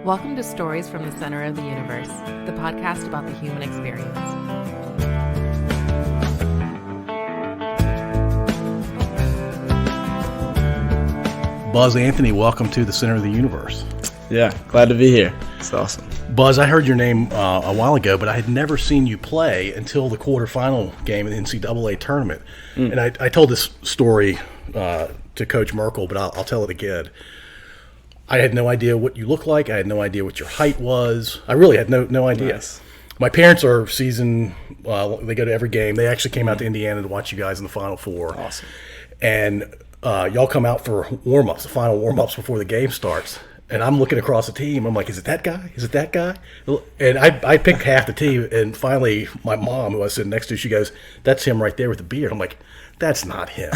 Welcome to Stories from the Center of the Universe, the podcast about the human experience. Buzz Anthony, welcome to the Center of the Universe. Yeah, glad to be here. It's awesome. Buzz, I heard your name a while ago, but I had never seen you play until the quarterfinal game in the NCAA tournament. And I told this story to Coach Merkel, but I'll tell it again. I had no idea what you looked like. I had no idea what your height was. I really had no idea. Nice. My parents are season, they go to every game. They actually came out to Indiana to watch you guys in the Final Four. Awesome. And y'all come out for warm-ups, the final warm-ups before the game starts. And I'm looking across the team. I'm like, is it that guy? Is it that guy? And I picked half the team. And finally, my mom, who I was sitting next to, she goes, that's him right there with the beard. I'm like, that's not him.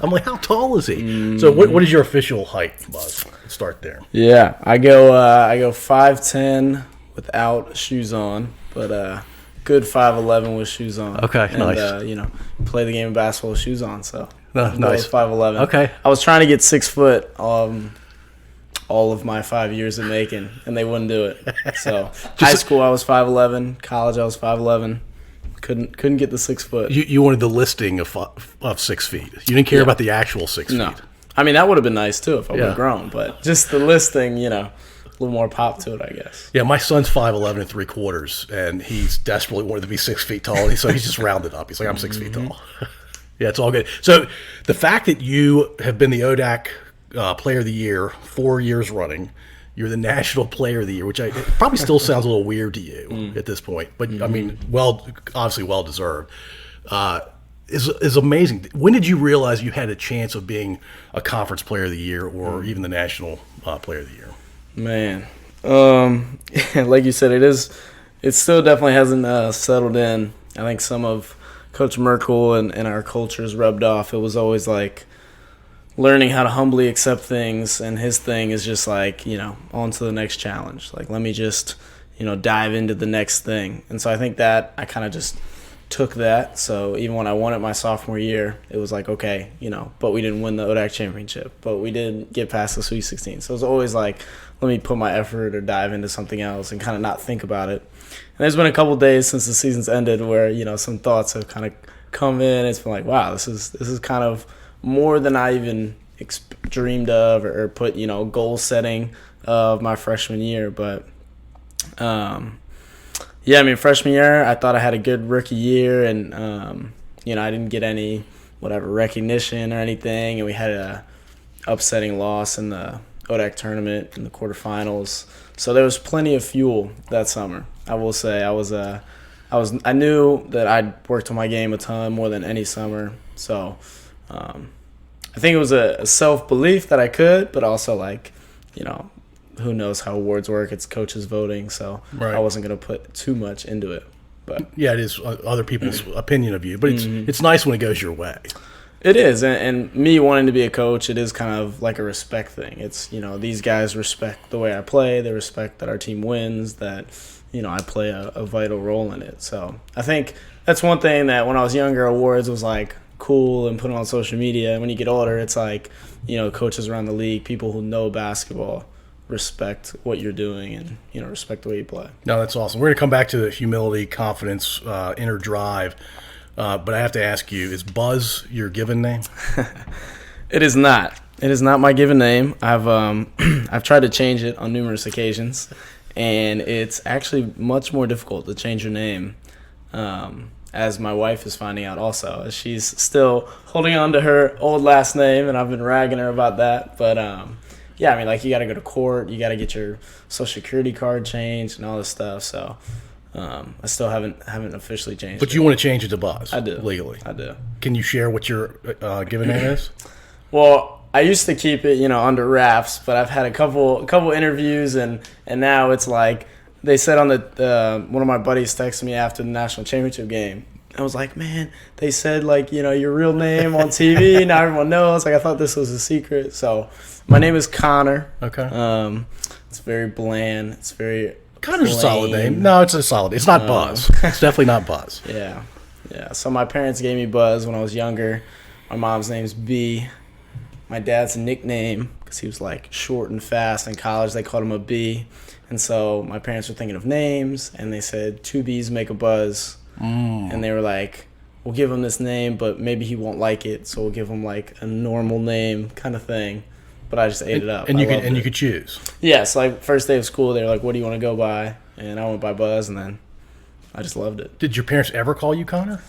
I'm like, how tall is he? So what is your official height, Buzz? Let's start there. Yeah, I go 5'10" without shoes on, but good 5'11" with shoes on. Okay, and, nice. Play the game of basketball with shoes on, so nice. 5'11". Okay. I was trying to get 6 foot all of my 5 years of Macon, and they wouldn't do it. So high school I was 5'11", college I was 5'11". Couldn't get the 6 foot. You wanted the listing of 6 feet. You didn't care about the actual 6 No. feet. I mean, that would have been nice, too, if I would have grown. But just the listing, a little more pop to it, I guess. Yeah, my son's 5'11" and 3/4, and he's desperately wanted to be 6 feet tall, so he's just rounded up. He's like, I'm 6 feet tall. Yeah, it's all good. So the fact that you have been the ODAC Player of the Year 4 years running, you're the National Player of the Year, which it probably still sounds a little weird to you at this point, but I mean, obviously well deserved. Is amazing. When did you realize you had a chance of being a Conference Player of the Year or even the National Player of the Year? Man, like you said, it still definitely hasn't settled in. I think some of Coach Merkel and our cultures rubbed off. It was always like learning how to humbly accept things, and his thing is just like, on to the next challenge. Like, let me just, dive into the next thing. And so I think that I kind of just took that. So even when I won it my sophomore year, it was like, okay, but we didn't win the ODAC championship, but we did get past the Sweet 16. So it was always like, let me put my effort or dive into something else and kind of not think about it. And there's been a couple days since the season's ended where, some thoughts have kind of come in. It's been like, wow, this is kind of more than I even dreamed of or put, goal setting of my freshman year. But, freshman year, I thought I had a good rookie year, and, I didn't get any recognition or anything, and we had a upsetting loss in the ODAC tournament in the quarterfinals. So there was plenty of fuel that summer. I will say I knew that I'd worked on my game a ton more than any summer. So I think it was a self-belief that I could, but also who knows how awards work. It's coaches voting, so right. I wasn't going to put too much into it. But yeah, it is other people's opinion of you, but it's nice when it goes your way. It is, and me wanting to be a coach, it is kind of like a respect thing. It's, these guys respect the way I play. They respect that our team wins, that, I play a vital role in it. So I think that's one thing that when I was younger, awards was like cool and put on social media. When you get older, it's like, coaches around the league, people who know basketball, respect what you're doing and, respect the way you play. No, that's awesome. We're going to come back to the humility, confidence, inner drive. But I have to ask you, is Buzz your given name? It is not. It is not my given name. I've tried to change it on numerous occasions, and it's actually much more difficult to change your name, as my wife is finding out also. She's still holding on to her old last name, and I've been ragging her about that. But, you got to go to court. You got to get your Social Security card changed and all this stuff. So I still haven't officially changed it. But you want to change it to Buzz? I do. Legally? I do. Can you share what your given name is? Well, I used to keep it, under wraps, but I've had a couple interviews, and now it's like they said on the one of my buddies texted me after the national championship game. I was like, man, they said your real name on TV. Now everyone knows. I thought this was a secret. So my name is Connor. Okay. It's very bland. It's very Connor's a solid name. No, it's a solid. It's not Buzz. It's definitely not Buzz. Yeah. So my parents gave me Buzz when I was younger. My mom's name's B. my dad's nickname, because he was like short and fast in college, they called him a B. And so my parents were thinking of names, and they said 2 B's make a buzz. And they were like, we'll give him this name, but maybe he won't like it, so we'll give him like a normal name kind of thing. But I just ate it up. And you could choose. Yeah, so like first day of school, they were like, what do you want to go by? And I went by Buzz, and then I just loved it. Did your parents ever call you Connor?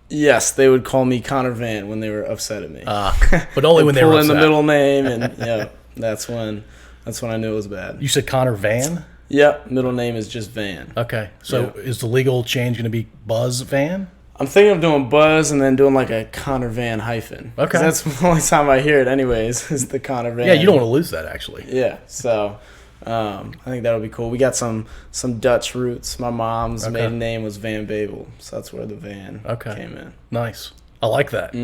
Yes, they would call me Connor Van when they were upset at me. But only when they were upset. Pull in the middle name, and that's when I knew it was bad. You said Connor Van? Yep, middle name is just Van. Okay, so is the legal change going to be Buzz Van? I'm thinking of doing Buzz and then doing like a Connor Van hyphen. Okay. That's the only time I hear it anyways, is the Connor Van. Yeah, you don't want to lose that, actually. Yeah, so I think that would be cool. We got some Dutch roots. My mom's maiden name was Van Babel, so that's where the Van came in. Nice. I like that.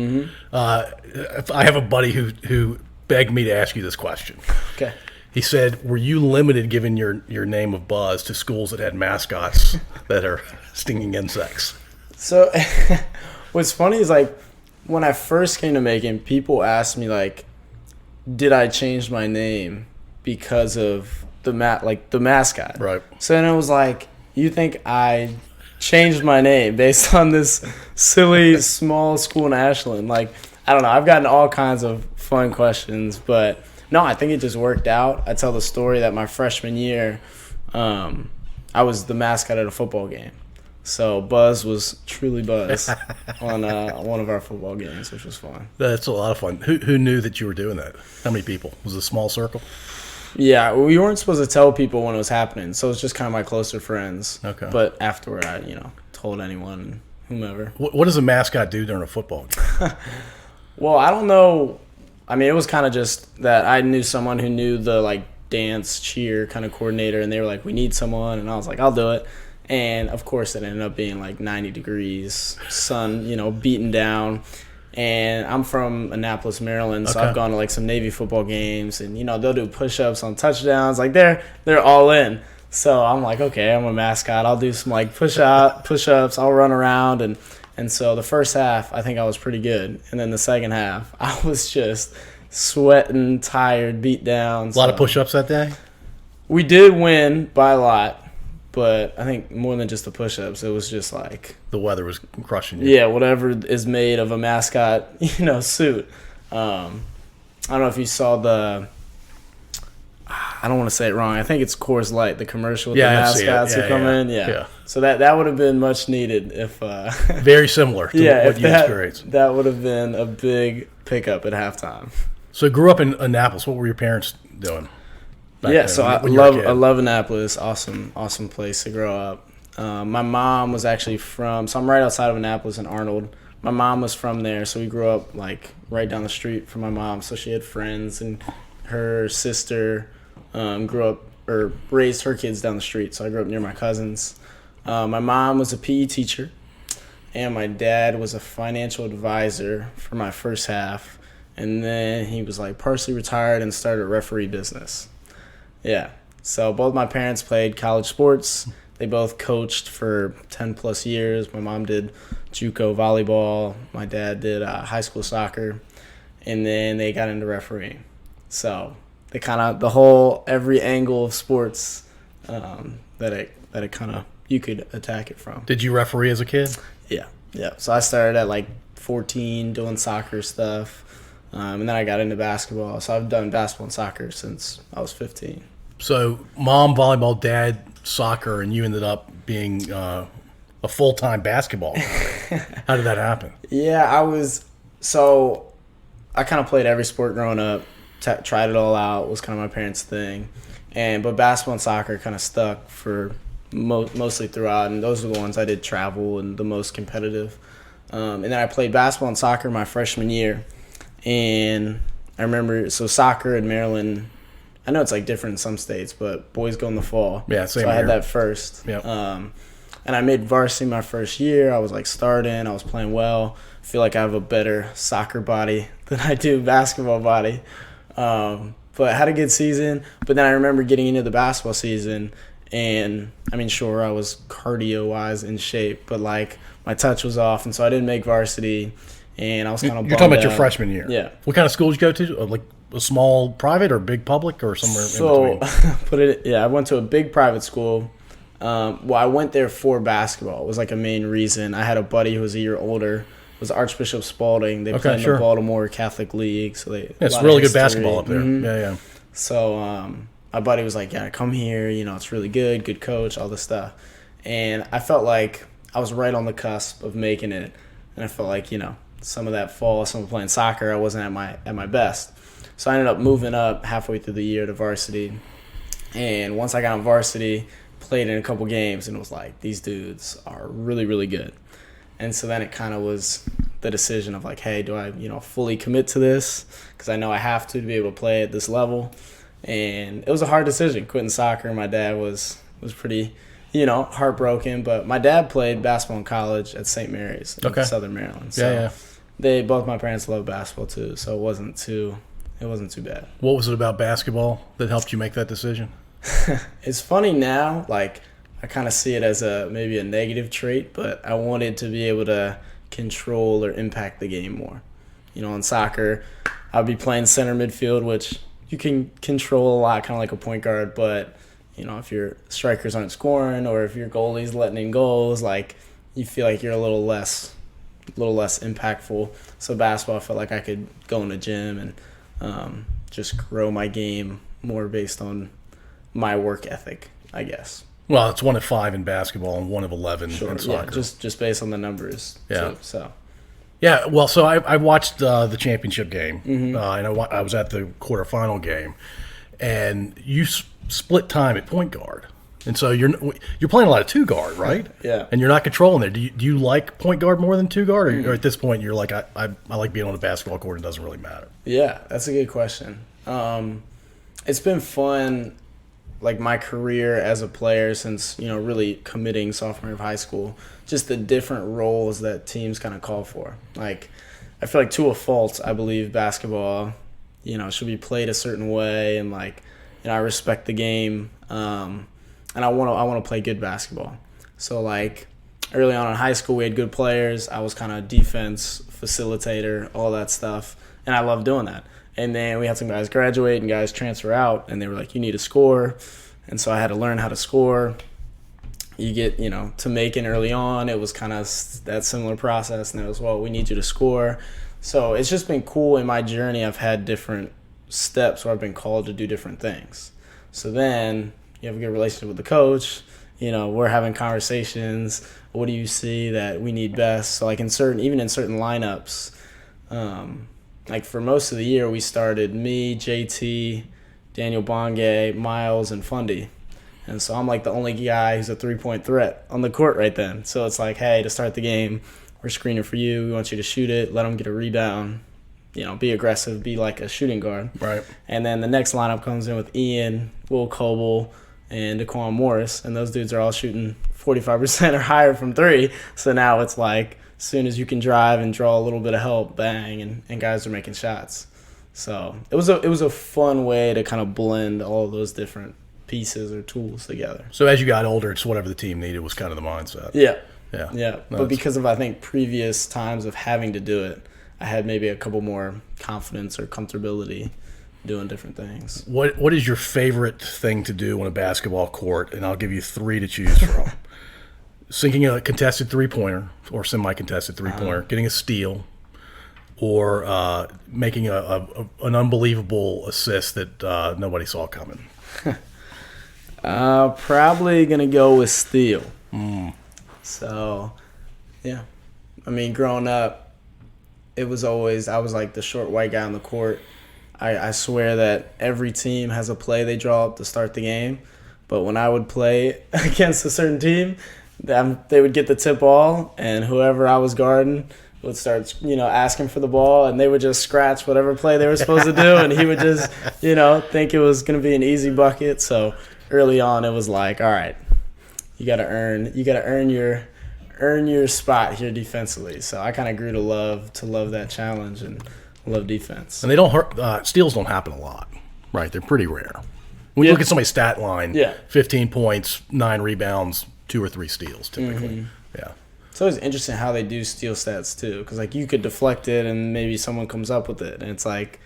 I have a buddy who begged me to ask you this question. Okay. He said, were you limited, given your name of Buzz, to schools that had mascots that are stinging insects? So what's funny is, like, when I first came to Macon, people asked me, like, did I change my name because of the mascot? Right. So then it was like, you think I changed my name based on this silly small school in Ashland? Like, I don't know. I've gotten all kinds of fun questions, but no, I think it just worked out. I tell the story that my freshman year, I was the mascot at a football game. So Buzz was truly Buzz on one of our football games, which was fun. That's a lot of fun. Who knew that you were doing that? How many people? Was it a small circle? Yeah, we weren't supposed to tell people when it was happening, so it was just kind of my closer friends. Okay. But afterward, I told anyone, whomever. What does a mascot do during a football game? Well, I don't know. I mean, it was kind of just that I knew someone who knew the like dance cheer kind of coordinator, and they were like, we need someone, and I was like, I'll do it. And of course it ended up being like 90 degrees, sun, beaten down. And I'm from Annapolis, Maryland, so I've gone to like some Navy football games, and they'll do push-ups on touchdowns. Like they're all in. So I'm like, okay, I'm a mascot. I'll do some like push-ups. I'll run around, and so the first half I think I was pretty good, and then the second half I was just sweating, tired, beat down. A lot of push-ups that day? We did win by a lot. But I think more than just the push-ups, it was just like the weather was crushing you. Yeah, whatever is made of a mascot, suit. I don't know if you saw I don't want to say it wrong. I think it's Coors Light, the commercial with the mascots who come in. Yeah. So that would have been much needed if. Very similar to what you experienced. That would have been a big pickup at halftime. So you grew up in Annapolis. What were your parents doing? So I love Annapolis. Awesome place to grow up. My mom was actually so I'm right outside of Annapolis in Arnold. My mom was from there, so we grew up like right down the street from my mom. So she had friends, and her sister raised her kids down the street. So I grew up near my cousins. My mom was a PE teacher, and my dad was a financial advisor for my first half, and then he was like partially retired and started a referee business. Yeah, so both my parents played college sports. They both coached for 10 plus years. My mom did JUCO volleyball. My dad did high school soccer, and then they got into refereeing. So they every angle of sports that it kind of you could attack it from. Did you referee as a kid? Yeah. So I started at like 14 doing soccer stuff, and then I got into basketball. So I've done basketball and soccer since I was 15. So mom volleyball, dad soccer, and you ended up being a full-time basketball player. How did that happen? Yeah, I kind of played every sport growing up, tried it all out, was kind of my parents' thing. But basketball and soccer kind of stuck for mostly throughout, and those were the ones I did travel and the most competitive. And then I played basketball and soccer my freshman year. And I remember, soccer in Maryland, I know it's like different in some states, but boys go in the fall. Yeah, same So I here. had that first. Yep. And I made varsity my first year. I was like starting. I was playing well. I feel like I have a better soccer body than I do basketball body. But I had a good season. But then I remember getting into the basketball season, and I mean, sure, I was cardio-wise in shape, but like my touch was off, and so I didn't make varsity. and I was kind of You're talking about your freshman year. Yeah. What kind of school did you go to? Like a small private or big public or somewhere in between? I went to a big private school. I went there for basketball. It was like a main reason. I had a buddy who was a year older. It was Archbishop Spalding. They played in the Baltimore Catholic League. So it's really good basketball up there. Mm-hmm. Yeah. So my buddy was like, yeah, come here. It's really good coach, all this stuff. And I felt like I was right on the cusp of making it. And I felt like, some of that fall, some of playing soccer, I wasn't at my best. So I ended up moving up halfway through the year to varsity. And once I got on varsity, played in a couple games, and it was like, these dudes are really, really good. And so then it kind of was the decision of like, hey, do I, fully commit to this? Because I know I have to be able to play at this level. And it was a hard decision, quitting soccer. My dad was pretty, heartbroken. But my dad played basketball in college at St. Mary's in Southern Maryland. So both my parents love basketball too, so it wasn't too bad. What was it about basketball that helped you make that decision? It's funny now, like I kind of see it as maybe a negative trait, but I wanted to be able to control or impact the game more. In soccer, I'd be playing center midfield, which you can control a lot, kind of like a point guard, but if your strikers aren't scoring or if your goalie's letting in goals, like you feel like you're a little less impactful. So basketball, I felt like I could go in the gym and just grow my game more based on my work ethic, I guess. Well, it's 1 of 5 in basketball and 1 of 11 in soccer. Yeah, just based on the numbers. Yeah. Too, so. Yeah, well, so I watched the championship game, and I was at the quarterfinal game, and you split time at point guard. And so you're playing a lot of two guard, right? Yeah. And you're not controlling there. Do you like point guard more than two guard, or at this point you're like I like being on the basketball court? It doesn't really matter. Yeah, that's a good question. It's been fun, like my career as a player since really committing sophomore year of high school. Just the different roles that teams kind of call for. Like I feel like to a fault, I believe basketball, should be played a certain way, and I respect the game. And I want to play good basketball. So like early on in high school, we had good players. I was kind of defense facilitator, all that stuff, and I loved doing that. And then we had some guys graduate and guys transfer out, and they were like, "You need to score," and so I had to learn how to score. You get to making early on. It was kind of that similar process, and it was, well, we need you to score. So it's just been cool in my journey. I've had different steps where I've been called to do different things. So then you have a good relationship with the coach. We're having conversations. What do you see that we need best? So like even in certain lineups, like for most of the year, we started me, JT, Daniel Bongay, Miles, and Fundy. And so I'm like the only guy who's a 3-point threat on the court right then. So it's like, hey, to start the game, we're screening for you. We want you to shoot it, let them get a rebound, be aggressive, be like a shooting guard. Right. And then the next lineup comes in with Ian, Will Coble, and Daquan Morris, and those dudes are all shooting 45% or higher from three. So now it's like as soon as you can drive and draw a little bit of help, bang, and guys are making shots. So it was a fun way to kind of blend all of those different pieces or tools together. So as you got older, it's whatever the team needed was kind of the mindset. Yeah. No, but because of, I think, previous times of having to do it, I had maybe a couple more confidence or comfortability doing different things. What is your favorite thing to do on a basketball court? And I'll give you 3 to choose from. Sinking a contested three-pointer or semi-contested three-pointer, getting a steal, or making an unbelievable assist that nobody saw coming. Probably going to go with steal. So, yeah. I mean, growing up, it was always, I was like the short white guy on the court. I swear that every team has a play they draw up to start the game. But when I would play against a certain team, they would get the tip ball, and whoever I was guarding would start, asking for the ball, and they would just scratch whatever play they were supposed to do, and he would just, think it was going to be an easy bucket. So early on, it was like, all right, you got to earn your spot here defensively. So I kind of grew to love that challenge and love defense. And they don't hurt. Steals don't happen a lot, right? They're pretty rare. When you look at somebody's stat line, 15 points, 9 rebounds, 2 or 3 steals typically. Yeah. It's always interesting how they do steal stats too, because like you could deflect it and maybe someone comes up with it, and it's like,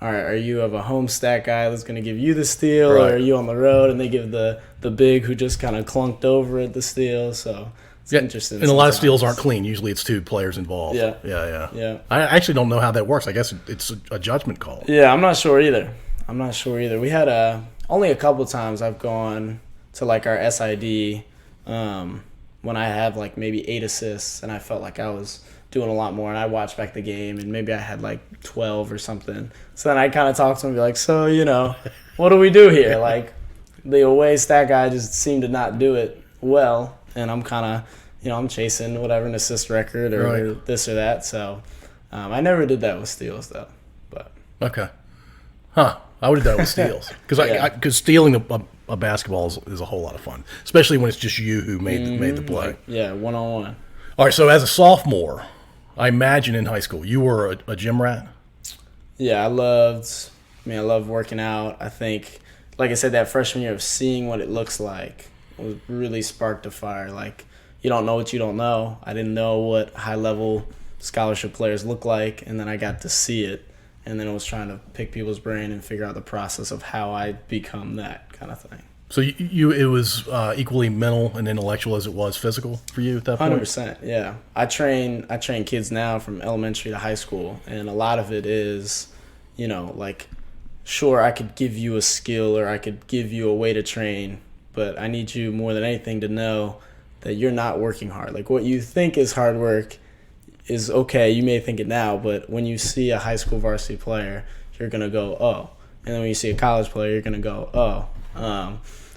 all right, are you of a home stat guy that's going to give you the steal, right. or are you on the road and they give the big who just kind of clunked over it the steal? So it's interesting. And a lot of steals aren't clean. Usually it's 2 players involved. Yeah. I actually don't know how that works. I guess it's a judgment call. Yeah, I'm not sure either. We had only a couple times I've gone to like our SID when I have like maybe 8 assists and I felt like I was doing a lot more, and I watched back the game and maybe I had like 12 or something. So then I kind of talk to him and be like, so, what do we do here? Like the away stat guy just seemed to not do it well, and I'm kind of, I'm chasing whatever, an assist record or this or that. So I never did that with steals though. But okay. Huh. I would have done it with steals because stealing a basketball is a whole lot of fun, especially when it's just you who made the play. Yeah, one-on-one. All right, so as a sophomore, I imagine in high school you were a gym rat. Yeah, I loved working out. I think, like I said, that freshman year of seeing what it looks like really sparked a fire. Like, you don't know what you don't know. I didn't know what high-level scholarship players look like, and then I got to see it. And then I was trying to pick people's brain and figure out the process of how I become that kind of thing. So it was equally mental and intellectual as it was physical for you at that point? 100%, yeah. I train kids now from elementary to high school, and a lot of it is, like, sure, I could give you a skill or I could give you a way to train, but I need you more than anything to know that you're not working hard. Like, what you think is hard work is okay, you may think it now, but when you see a high school varsity player, you're going to go, oh. And then when you see a college player, you're going to go, oh.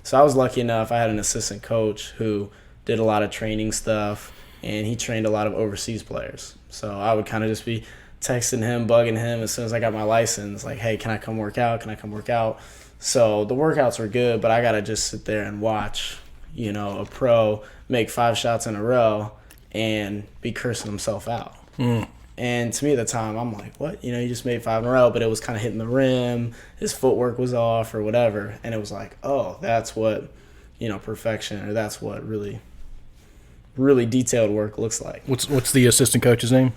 So I was lucky enough, I had an assistant coach who did a lot of training stuff, and he trained a lot of overseas players. So I would kind of just be texting him, bugging him as soon as I got my license, like, hey, can I come work out? So the workouts were good, but I got to just sit there and watch, a pro make 5 shots in a row and be cursing himself out. And to me at the time, I'm like, what? You just made 5 in a row, but it was kind of hitting the rim. His footwork was off or whatever. And it was like, oh, that's what, perfection, or that's what really, really detailed work looks like. What's the assistant coach's name?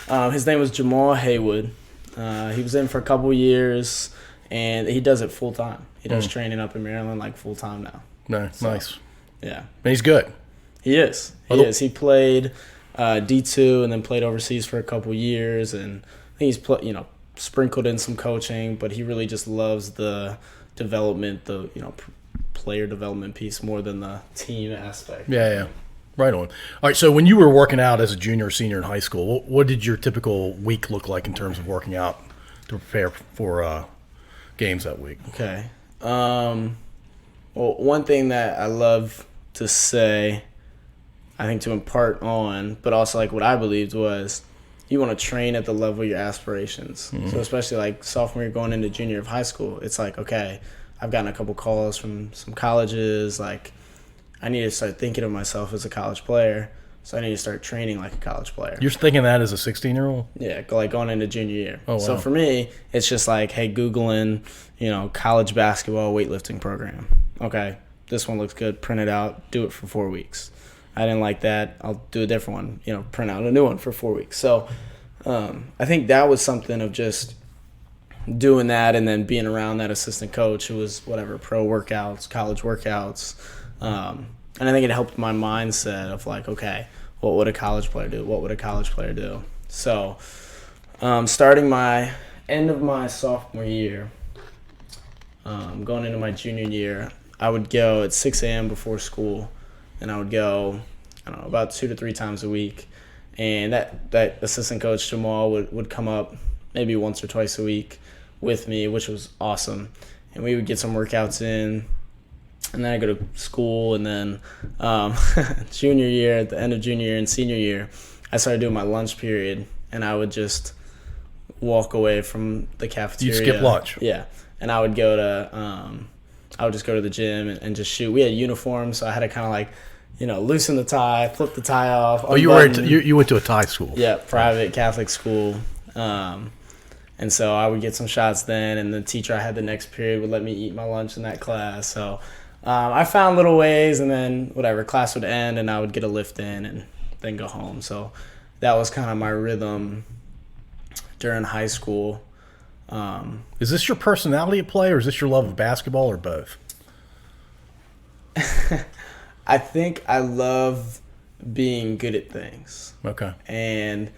His name was Jamal Haywood. He was in for a couple years, and he does it full time. He does training up in Maryland like full time now. Nice. Yeah. And he's good. He is. He played D2 and then played overseas for a couple years, and I think he's sprinkled in some coaching, but he really just loves the development, the player development piece more than the team aspect. Yeah. Right on. All right, so when you were working out as a junior or senior in high school, what did your typical week look like in terms of working out to prepare for games that week? Okay. Well, one thing that I love to say, I think to impart on, but also like what I believed was you want to train at the level of your aspirations. So especially like sophomore year going into junior of high school, it's like, okay, I've gotten a couple calls from some colleges. Like, I need to start thinking of myself as a college player, so I need to start training like a college player. You're thinking that as a 16-year-old? Yeah, like going into junior year. Oh, wow. So for me, it's just like, hey, Googling, college basketball weightlifting program. Okay, this one looks good, print it out, do it for 4 weeks. I didn't like that, I'll do a different one, print out a new one for 4 weeks. So I think that was something of just doing that and then being around that assistant coach who was pro workouts, college workouts. And I think it helped my mindset of like, okay, what would a college player do? What would a college player do? So starting my end of my sophomore year, going into my junior year, I would go at 6 a.m. before school, and I would go, about 2 to 3 times a week. And that assistant coach, Jamal, would come up maybe once or twice a week with me, which was awesome. And we would get some workouts in. And then I go to school, and then junior year, at the end of junior year and senior year, I started doing my lunch period, and I would just walk away from the cafeteria. You skip lunch? Yeah, and I would go to, I would just go to the gym and just shoot. We had uniforms, so I had to kind of like, loosen the tie, flip the tie off. Oh, you went to a Thai school? Yeah, private Catholic school. And so I would get some shots then, and the teacher I had the next period would let me eat my lunch in that class. So I found little ways, and then class would end, and I would get a lift in, and then go home. So that was kind of my rhythm during high school. Is this your personality at play, or is this your love of basketball, or both? I think I love being good at things. Okay. And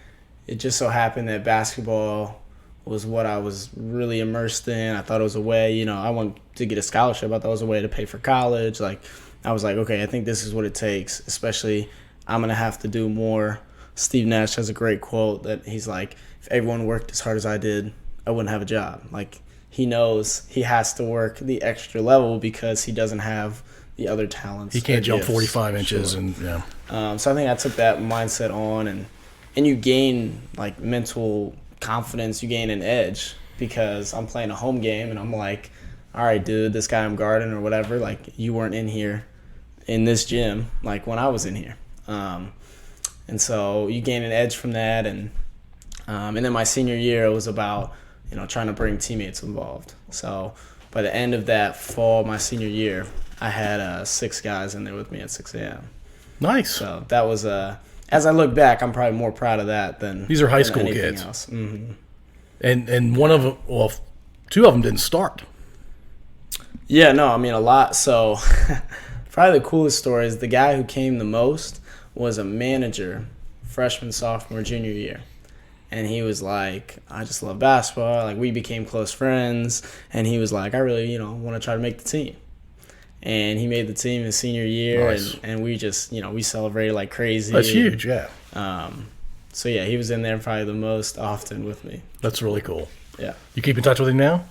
it just so happened that basketball was what I was really immersed in. I thought it was a way, I wanted to get a scholarship. I thought it was a way to pay for college. Like, I was like, okay, I think this is what it takes, especially I'm going to have to do more. Steve Nash has a great quote that he's like, if everyone worked as hard as I did, I wouldn't have a job. Like, he knows he has to work the extra level because he doesn't have the other talents. He can't jump gifts. 45 inches. Sure. And yeah. So I think I took that mindset on, and you gain like mental confidence, you gain an edge because I'm playing a home game and I'm like, all right, dude, this guy I'm guarding or whatever, like you weren't in here in this gym like when I was in here. And so you gain an edge from that, and then my senior year it was about trying to bring teammates involved. So by the end of that fall, my senior year, I had 6 guys in there with me at 6 a.m. Nice. So that was as I look back, I'm probably more proud of that than these are high school anything kids. Else. Mm-hmm. And one of them, 2 of them didn't start. Yeah, no, I mean a lot. So probably the coolest story is the guy who came the most was a manager, freshman, sophomore, junior year. And he was like, I just love basketball. Like, we became close friends. And he was like, I really, want to try to make the team. And he made the team his senior year. Nice. And we just, we celebrated like crazy. That's huge, yeah. So, yeah, he was in there probably the most often with me. That's really cool. Yeah. You keep in touch with him now?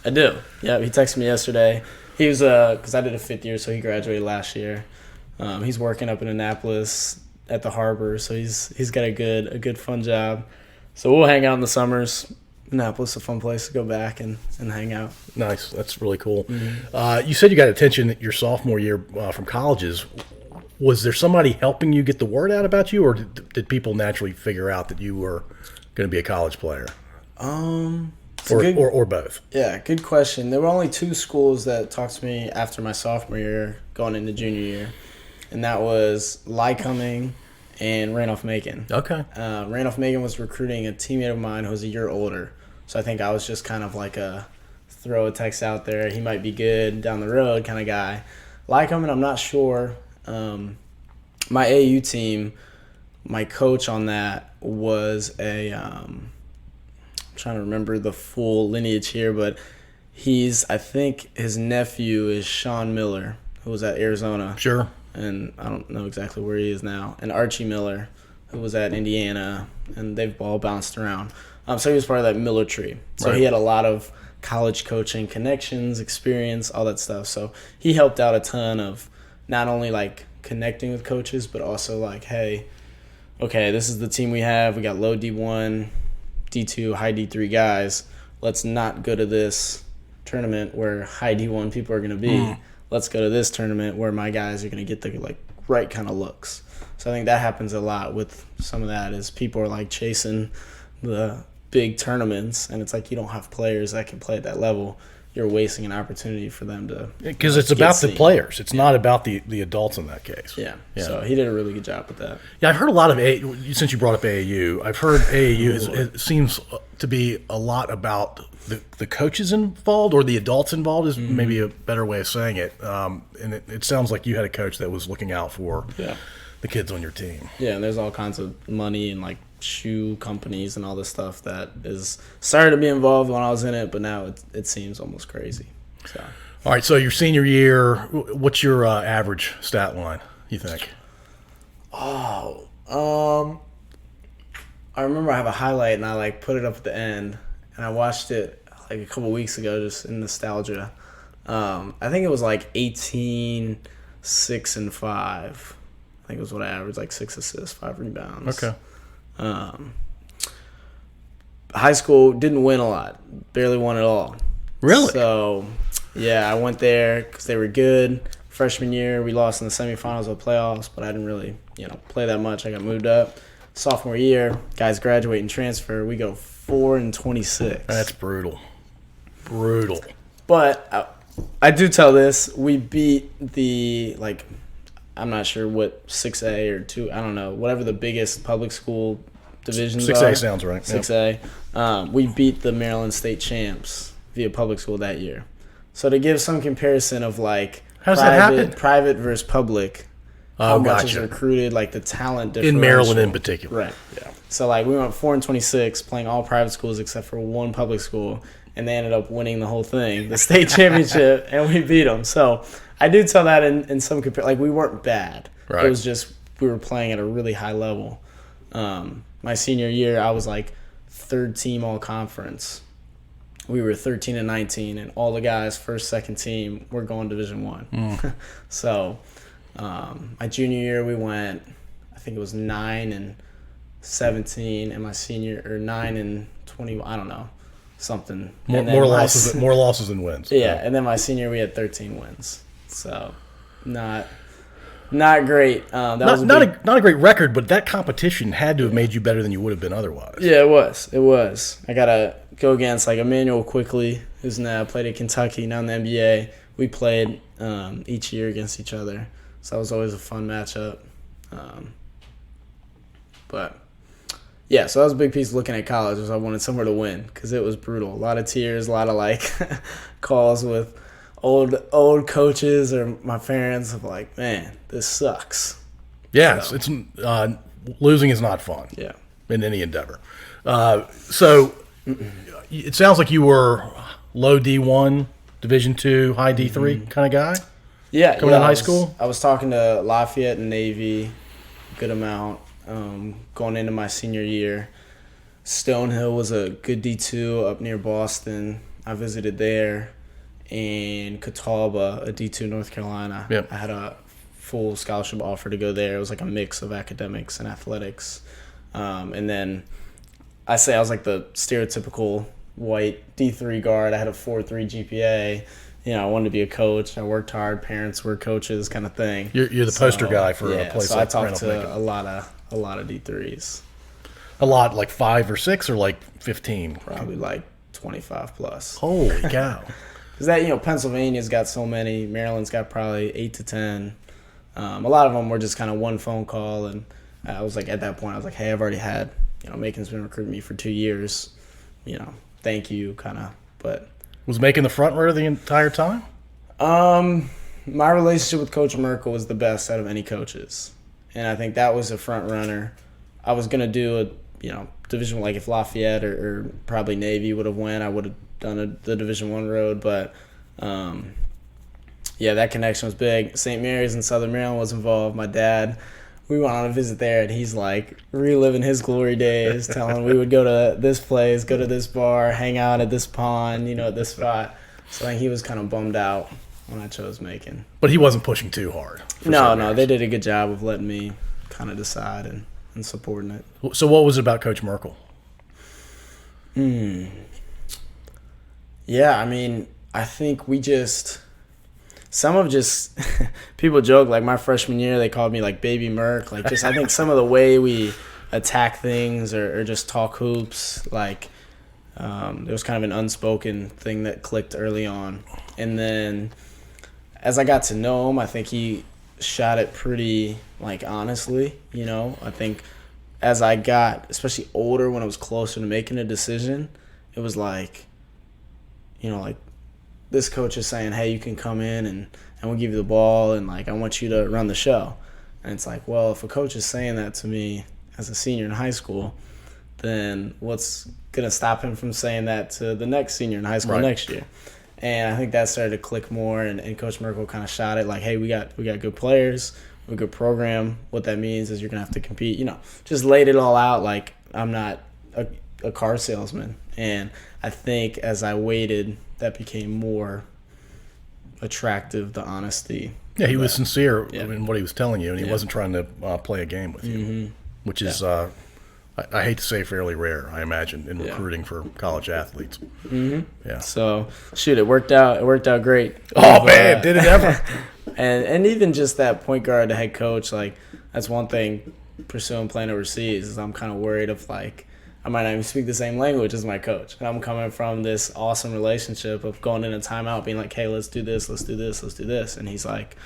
I do. Yeah, he texted me yesterday. He was, because I did a 5th year, so he graduated last year. He's working up in Annapolis at the harbor, so he's got a good fun job. So we'll hang out in the summers. Annapolis is a fun place to go back and hang out. Nice. That's really cool. Mm-hmm. You said you got attention your sophomore year from colleges. Was there somebody helping you get the word out about you, or did people naturally figure out that you were going to be a college player? Or both? Yeah, good question. There were only 2 schools that talked to me after my sophomore year going into junior year, and that was Lycoming and Randolph-Macon. Okay. Randolph-Macon was recruiting a teammate of mine who was a year older. So I think I was just kind of like a throw a text out there, he might be good down the road kind of guy. Lycoming, I'm not sure. My AAU team, my coach on that was I'm trying to remember the full lineage here, but I think his nephew is Sean Miller, who was at Arizona. Sure. And I don't know exactly where he is now. And Archie Miller, who was at Indiana, and they've all bounced around. So he was part of that Miller tree. So Right. He had a lot of college coaching connections, experience, all that stuff. So he helped out a ton of not only like connecting with coaches, but also like, hey, okay, this is the team we have. We got low D1, D2, high D3 guys. Let's not go to this tournament where high D1 people are going to be. Let's go to this tournament where my guys are going to get the like right kind of looks. So I think that happens a lot with some of that is people are like chasing the big tournaments, and it's like you don't have players that can play at that level. You're wasting an opportunity for them to because it's about the players. It's not about the adults in that case. Yeah. So he did a really good job with that. Yeah, I've heard a lot of since you brought up AAU. I've heard AAU it seems to be a lot about the coaches involved, or the adults involved is maybe a better way of saying it. And it sounds like you had a coach that was looking out for the kids on your team. Yeah, and there's all kinds of money and like shoe companies and all this stuff that is started to be involved when I was in it, but now it seems almost crazy. So. All right, so your senior year, what's your average stat line, you think? I remember I have a highlight and I like put it up at the end, and I watched it like a couple weeks ago just in nostalgia. I think it was like 18, 6, and 5. I think it was what I averaged, like 6 assists, 5 rebounds. Okay. High school didn't win a lot, barely won at all. Really? So, yeah, I went there because they were good. Freshman year, we lost in the semifinals of playoffs, but I didn't really, play that much. I got moved up. Sophomore year, guys graduate and transfer. We go 4-26. That's brutal. Brutal. But I do tell this: we beat the I'm not sure what 6A or 2, I don't know, whatever the biggest public school divisions 6A are. sounds right. 6A. We beat the Maryland State champs via public school that year. So to give some comparison of like How does that happen? private versus public, how much is recruited, like the talent differential. In Maryland in particular. Right. Yeah. So like we went 4-26 playing all private schools except for one public school, and they ended up winning the whole thing, the state championship, and we beat them. So I do tell that in some like we weren't bad. Right. It was just we were playing at a really high level. My senior year, I was like third team all conference. We were 13-19, and all the guys first, second team were going Division I. So my junior year, we went, I think it was 9-17, and my senior, or 9-20, I don't know, something. More losses than wins. Yeah, and then my senior, we had 13 wins. So not great. Not a great record, but that competition had to have made you better than you would have been otherwise. Yeah, it was. I gotta go against like Emmanuel Quickly, who's now played at Kentucky, now in the NBA. We played each year against each other, so that was always a fun matchup. But yeah, so that was a big piece of looking at college, was I wanted somewhere to win because it was brutal. A lot of tears, a lot of like calls with old coaches or my parents of like, man, this sucks. Yeah, so. it's losing is not fun. Yeah, in any endeavor. So it sounds like you were low D1, Division II, high D3 kind of guy. Yeah, coming out of high school. I was talking to Lafayette and Navy, a good amount, going into my senior year. Stonehill was a good D2 up near Boston. I visited there. And Catawba, a D2 North Carolina. Yep. I had a full scholarship offer to go there. It was like a mix of academics and athletics. And then I was like the stereotypical white D3 guard. I had a 4.3 GPA. I wanted to be a coach. I worked hard. Parents were coaches, kind of thing. You're the poster guy for a place like I talked to a lot of D3s. A lot, like 5 or 6 or like 15? Probably like 25 plus. Holy cow. Because Pennsylvania's got so many. Maryland's got probably 8 to 10. A lot of them were just kind of one phone call, and I was like, at that point, I was like, hey, I've already had, Macon's been recruiting me for 2 years. Thank you, kind of. But was Macon the front runner the entire time? My relationship with Coach Merkel was the best out of any coaches, and I think that was a front runner. I was gonna do a division, like if Lafayette or probably Navy would have won, I would have done the Division I road, but that connection was big. St. Mary's in Southern Maryland was involved. My dad, we went on a visit there, and he's like reliving his glory days, telling we would go to this place, go to this bar, hang out at this pond, at this spot. So I think he was kind of bummed out when I chose Macon. But he wasn't pushing too hard. No, they did a good job of letting me kind of decide and supporting it. So what was it about Coach Merkel? Yeah, I think people joke, like my freshman year, they called me like Baby Merk. Like I think some of the way we attack things or just talk hoops, like there was kind of an unspoken thing that clicked early on. And then as I got to know him, I think he shot it pretty like honestly, I think as I got especially older, when I was closer to making a decision, it was like, like this coach is saying, hey, you can come in and we'll give you the ball, and like I want you to run the show. And it's like, well, if a coach is saying that to me as a senior in high school, then what's going to stop him from saying that to the next senior in high school next year? And I think that started to click more, and Coach Merkel kind of shot it like, hey, we got good players, we have a good program. What that means is you're going to have to compete. Just laid it all out like I'm not a car salesman. And I think as I waited, that became more attractive, the honesty. Yeah, he was sincere in what he was telling you, and he wasn't trying to play a game with you, which is, I hate to say, fairly rare, I imagine, in recruiting for college athletes. Yeah. So, it worked out. It worked out great. Oh, man, did it ever? and even just that point guard to head coach, like, that's one thing pursuing playing overseas is I'm kind of worried of, like, I might not even speak the same language as my coach. And I'm coming from this awesome relationship of going in a timeout being like, hey, let's do this. And he's like,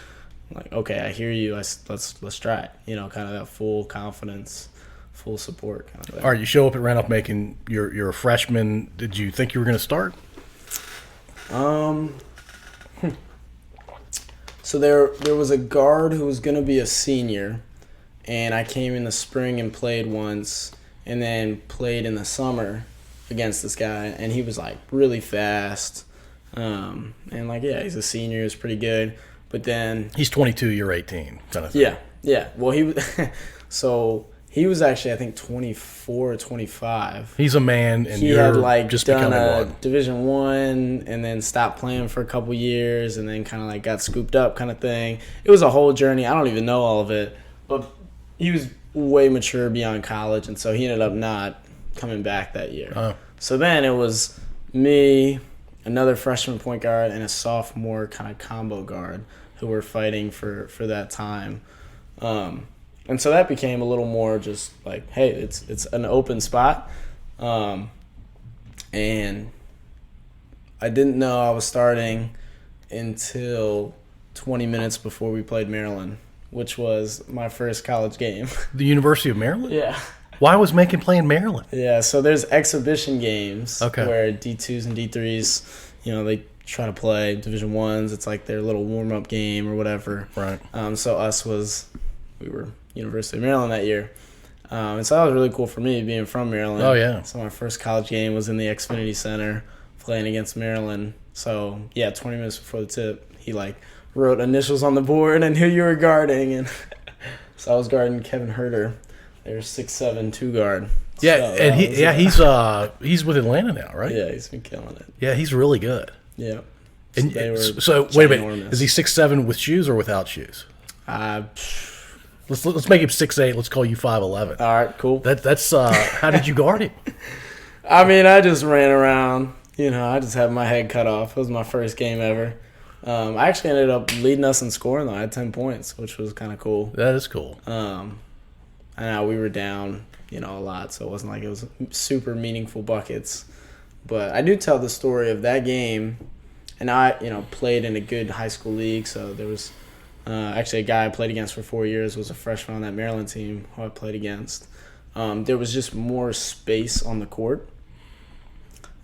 like, okay, I hear you. Let's try it. You know, kind of that full confidence, full support kind of thing. All right, you show up at Randolph-Macon. You're a freshman. Did you think you were going to start? So there was a guard who was going to be a senior, and I came in the spring and played once, and then played in the summer against this guy, and he was like really fast, and like, yeah, he's a senior, he's pretty good, but then He's 22, you're 18, kind of thing. yeah. Well, he was actually, I think, 24 or 25. He's a man, and He you're had like just done becoming a one. Division I, and then stopped playing for a couple years, and then kind of like got scooped up, kind of thing. It was a whole journey. I don't even know all of it, but he was way mature beyond college, and so he ended up not coming back that year. Oh. So then it was me, another freshman point guard, and a sophomore kind of combo guard who were fighting for that time. And so that became a little more just like, hey, it's an open spot. And I didn't know I was starting until 20 minutes before we played Maryland, which was my first college game. The University of Maryland? Yeah. Why was Macon playing Maryland? Yeah, so there's exhibition games Okay. where D2s and D3s, you know, they try to play Division I's. It's like their little warm-up game or whatever. Right. So we were University of Maryland that year. And so that was really cool for me, being from Maryland. Oh, yeah. So my first college game was in the Xfinity Center playing against Maryland. So, yeah, 20 minutes before the tip, he, like, wrote initials on the board and who you were guarding. And so I was guarding Kevin Herter. They're 6'7", two guard. Yeah, So and he's with Atlanta now, right? Yeah, he's been killing it. Yeah, he's really good. Yeah. And They were so wait a minute, ginormous. is he 6'7" with shoes or without shoes? All Let's make him 6'8". Let's call you 5'11". right, cool. That's how did you guard him? I mean, I just ran around. You know, I just had my head cut off. It was my first game ever. I actually ended up leading us in scoring, though. I had 10 points, which was kind of cool. That is cool. I know we were down, you know, a lot, so it wasn't like it was super meaningful buckets. But I do tell the story of that game, and I, you know, played in a good high school league, so there was actually a guy I played against for 4 years was a freshman on that Maryland team who I played against. There was just more space on the court,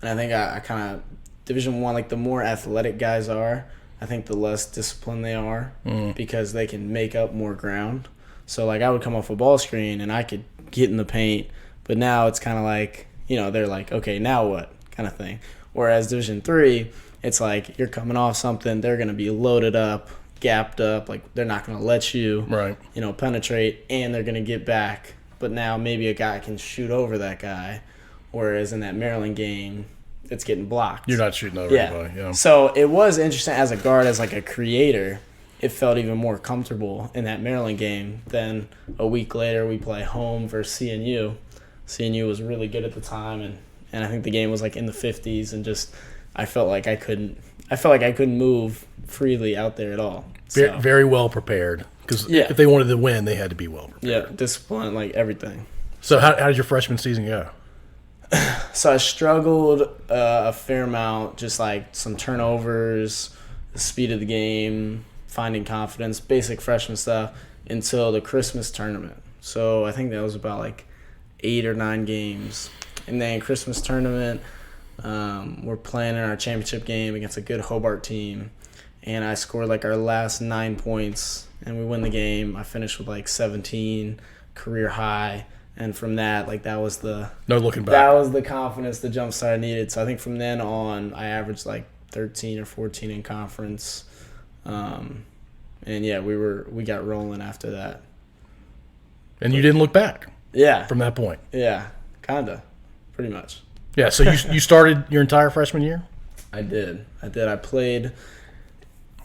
and I think I kind of, Division I, like the more athletic guys are, I think the less disciplined they are because they can make up more ground. So, like, I would come off a ball screen and I could get in the paint, but now it's kind of like, you know, they're like, okay, now what kind of thing. Whereas Division III, it's like you're coming off something, they're going to be loaded up, gapped up, like they're not going to let you, Right. you know, penetrate, and they're going to get back. But now maybe a guy can shoot over that guy, whereas in that Maryland game, it's getting blocked. You're not shooting over anybody. Yeah. So it was interesting as a guard, as like a creator. It felt even more comfortable in that Maryland game. Then a week later, we play home versus CNU. CNU was really good at the time, and I think the game was like in the 50s, and just I felt like I couldn't move freely out there at all. So, Very well prepared, because Yeah. if they wanted to win, they had to be well prepared. yeah, discipline, like everything. So how did your freshman season go? So I struggled a fair amount, just like some turnovers, the speed of the game, finding confidence, basic freshman stuff, until the Christmas tournament. So I think that was about like 8 or 9 games. And then Christmas tournament, we're playing in our championship game against a good Hobart team. And I scored like our last 9 points, and we win the game. I finished with like 17, career high. And from that, like that was the No looking back. That was the confidence, the jump start I needed. So I think from then on, I averaged like 13 or 14 in conference. And yeah, we got rolling after that. And you didn't look back Yeah. from that point. Yeah. Kinda. Pretty much. Yeah, so you started your entire freshman year? I did. I played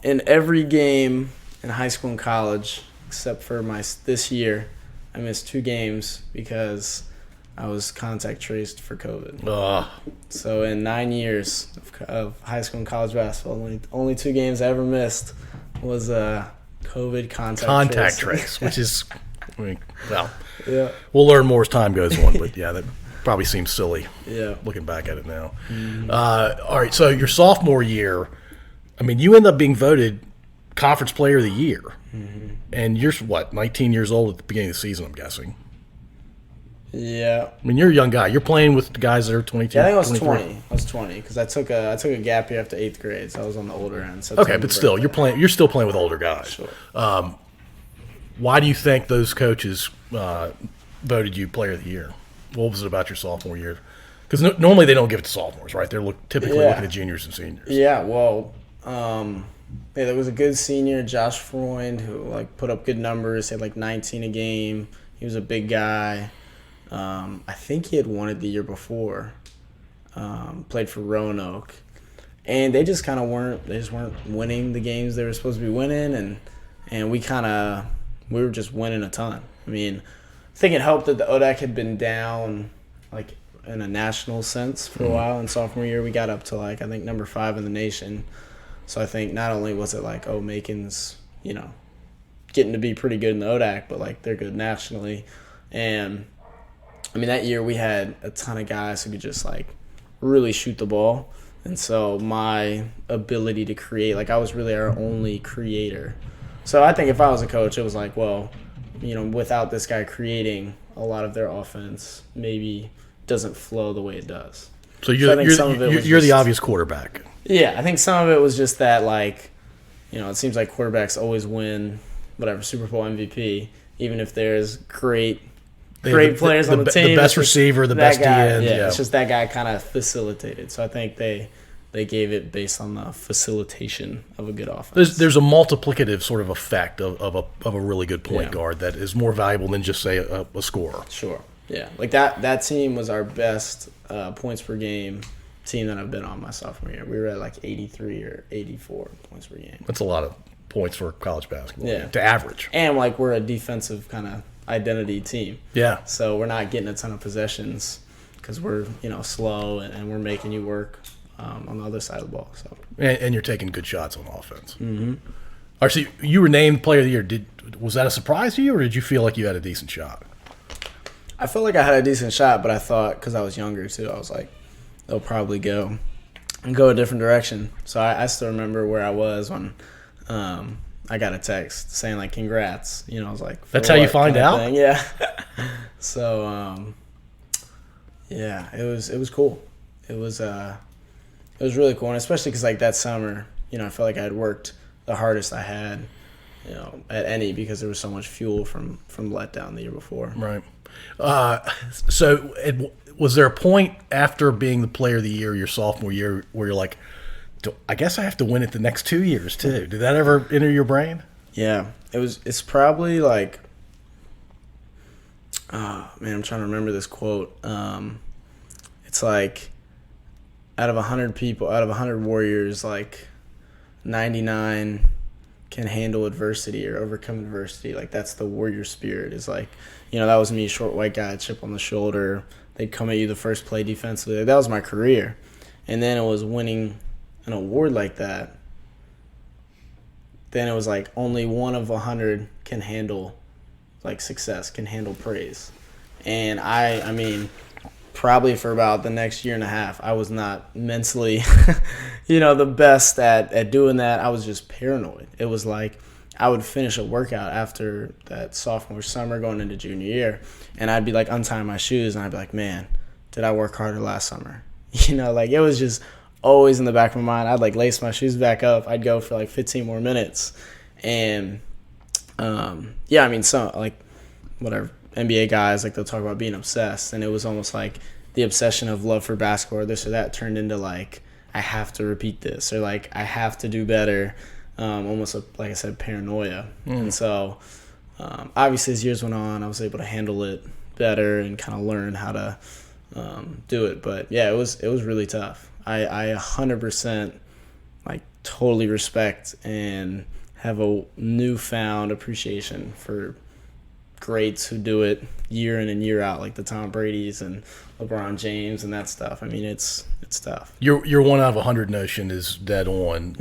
in every game in high school and college except for this year. I missed 2 games because I was contact traced for COVID. So in 9 years of high school and college basketball, only 2 games I ever missed was COVID contact trace, which is, well, Yeah. we'll learn more as time goes on, but yeah, that probably seems silly Yeah. looking back at it now. All right, so your sophomore year, I mean, you end up being voted conference player of the year. And you're, 19 years old at the beginning of the season, I'm guessing. Yeah. I mean, you're a young guy. You're playing with the guys that are 22. Yeah, I think I was 20. I was 20 because I took a gap year after 8th grade, so I was on the older end. So okay, but still, you're still playing with older guys. Sure. Why do you think those coaches voted you player of the year? What was it about your sophomore year? Because normally they don't give it to sophomores, right? They're typically looking at juniors and seniors. Yeah, well, there was a good senior, Josh Freund, who put up good numbers. He had 19 a game. He was a big guy. I think he had won it the year before. Played for Roanoke, and they just kind of weren't. They just weren't winning the games they were supposed to be winning, and we were just winning a ton. I mean, I think it helped that the ODAC had been down in a national sense for a while. In sophomore year, we got up to I think number 5 in the nation. So I think not only was it Macon's getting to be pretty good in the ODAC, but they're good nationally, and I mean, that year we had a ton of guys who could just really shoot the ball. And so my ability to create, I was really our only creator. So I think if I was a coach, it was without this guy creating, a lot of their offense maybe doesn't flow the way it does. So you're the obvious quarterback. Yeah, I think some of it was just that it seems like quarterbacks always win Super Bowl MVP, even if there's great players on the team. The best receiver, the best DN. Yeah, it's just that guy kind of facilitated. So I think they gave it based on the facilitation of a good offense. There's a multiplicative sort of effect of a really good point guard that is more valuable than just, say, a scorer. Sure. Yeah. That team was our best points per game team that I've been on my sophomore year. We were at 83 or 84 points per game. That's a lot of points for college basketball. Yeah. To average. And we're a defensive kind of identity team. Yeah. So we're not getting a ton of possessions because we're slow and we're making you work on the other side of the ball. So and you're taking good shots on offense. Mm-hmm. All right, so you were named player of the year. Was that a surprise to you, or did you feel like you had a decent shot? I felt like I had a decent shot, but I thought because I was younger too, I was like, they'll probably go a different direction. So I still remember where I was when I got a text saying congrats. I was like, that's how you find out? Yeah. So yeah, it was cool. It was really cool, and especially because that summer, I felt like I had worked the hardest I had, at any because there was so much fuel from letdown the year before. Right. So was there a point after being the player of the year your sophomore year where you're like, I guess I have to win it the next 2 years too? Did that ever enter your brain? Yeah, it's probably man, I'm trying to remember this quote. It's out of 100 people, out of 100 warriors, 99 can handle adversity or overcome adversity. That's the warrior spirit. Is that was me, short white guy, chip on the shoulder. They'd come at you the first play defensively. That was my career. And then it was winning an award like that. Then it was only one of 100 can handle success, can handle praise. And I mean, probably for about the next year and a half, I was not mentally, the best at doing that. I was just paranoid. It was I would finish a workout after that sophomore summer going into junior year, and I'd be untying my shoes, and I'd be like, man, did I work harder last summer? It was just always in the back of my mind. I'd lace my shoes back up. I'd go for 15 more minutes. And yeah, I mean, some whatever NBA guys, they'll talk about being obsessed, and it was almost the obsession of love for basketball or this or that turned into I have to repeat this, or I have to do better. Almost like I said, paranoia. And so obviously as years went on, I was able to handle it better and kind of learn how to do it. But yeah, it was really tough. I 100% totally respect and have a newfound appreciation for greats who do it year in and year out, like the Tom Brady's and LeBron James and that stuff. I mean, it's tough. Your 1 out of 100 notion is dead on.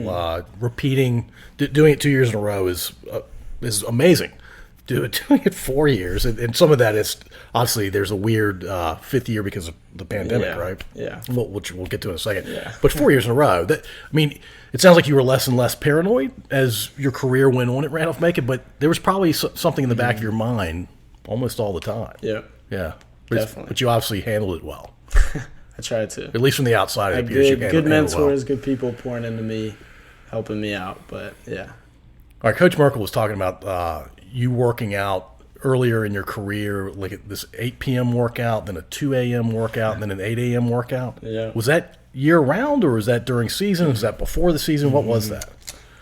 Repeating, doing it 2 years in a row is amazing. doing it 4 years, and some of that is obviously there's a weird fifth year because of the pandemic, right? Yeah. Which we'll get to in a second. Yeah. But 4 years in a row. It sounds like you were less and less paranoid as your career went on at Randolph-Macon, but there was probably something in the back of your mind almost all the time. Yeah. Yeah. Definitely. But you obviously handled it well. I tried to. At least from the outside, it appears you handled good it well. mentors, good people pouring into me, helping me out. But yeah. All right, Coach Merkel was talking about you working out earlier in your career, like this 8 p.m. workout, then a 2 a.m. workout, and then an 8 a.m. workout. Yeah. Was that year-round, or was that during season? Was that before the season? What was that?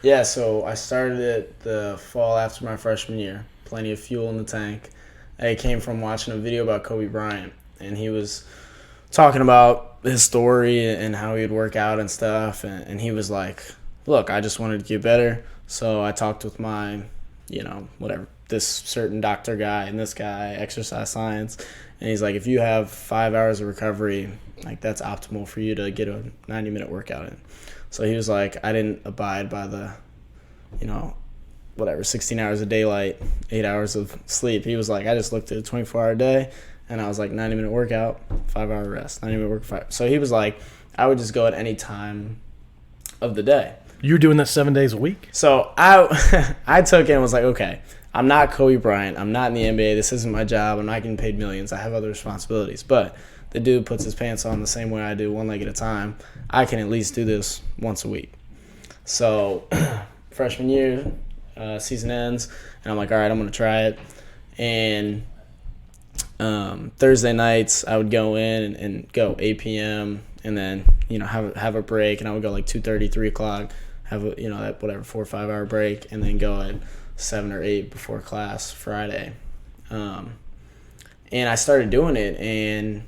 Yeah, so I started it the fall after my freshman year. Plenty of fuel in the tank. I came from watching a video about Kobe Bryant, and he was talking about his story and how he would work out and stuff, and he was like, look, I just wanted to get better, so I talked with my, this certain doctor guy and this guy, exercise science, and he's like, if you have 5 hours of recovery, like that's optimal for you to get a 90-minute workout in. So he was like, I didn't abide by the, 16 hours of daylight, 8 hours of sleep. He was like, I just looked at a 24-hour day, and I was like, 90-minute workout, 5-hour rest, 90-minute workout. So he was like, I would just go at any time of the day. You were doing that 7 days a week? So I took it and was like, okay, I'm not Kobe Bryant. I'm not in the NBA. This isn't my job. I'm not getting paid millions. I have other responsibilities. But the dude puts his pants on the same way I do, one leg at a time. I can at least do this once a week. So freshman year, season ends, and I'm like, all right, I'm going to try it. And Thursday nights, I would go in and go 8 p.m. and then, have a break, and I would go like 2:30, 3 o'clock, have a, that 4 or 5 hour break, and then go at 7 or 8 before class Friday. And I started doing it, and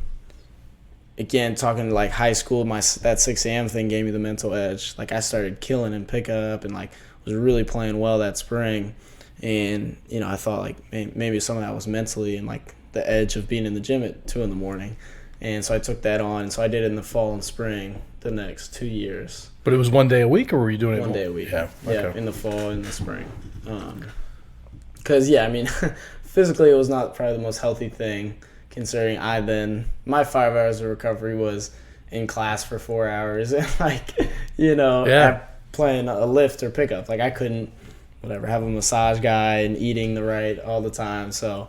again, talking to like high school, that 6 a.m. thing gave me the mental edge. Like I started killing in pickup and like was really playing well that spring. And, I thought like maybe some of that was mentally and like the edge of being in the gym at 2 a.m. And so I took that on. And so I did it in the fall and spring the next 2 years. But it was 1 day a week, or were you doing it 1 day a week? Yeah. Okay. Yeah, in the fall and the spring. Because, physically it was not probably the most healthy thing, considering my 5 hours of recovery was in class for 4 hours and playing a lift or pickup. Like I couldn't, have a massage guy and eating the right all the time. So,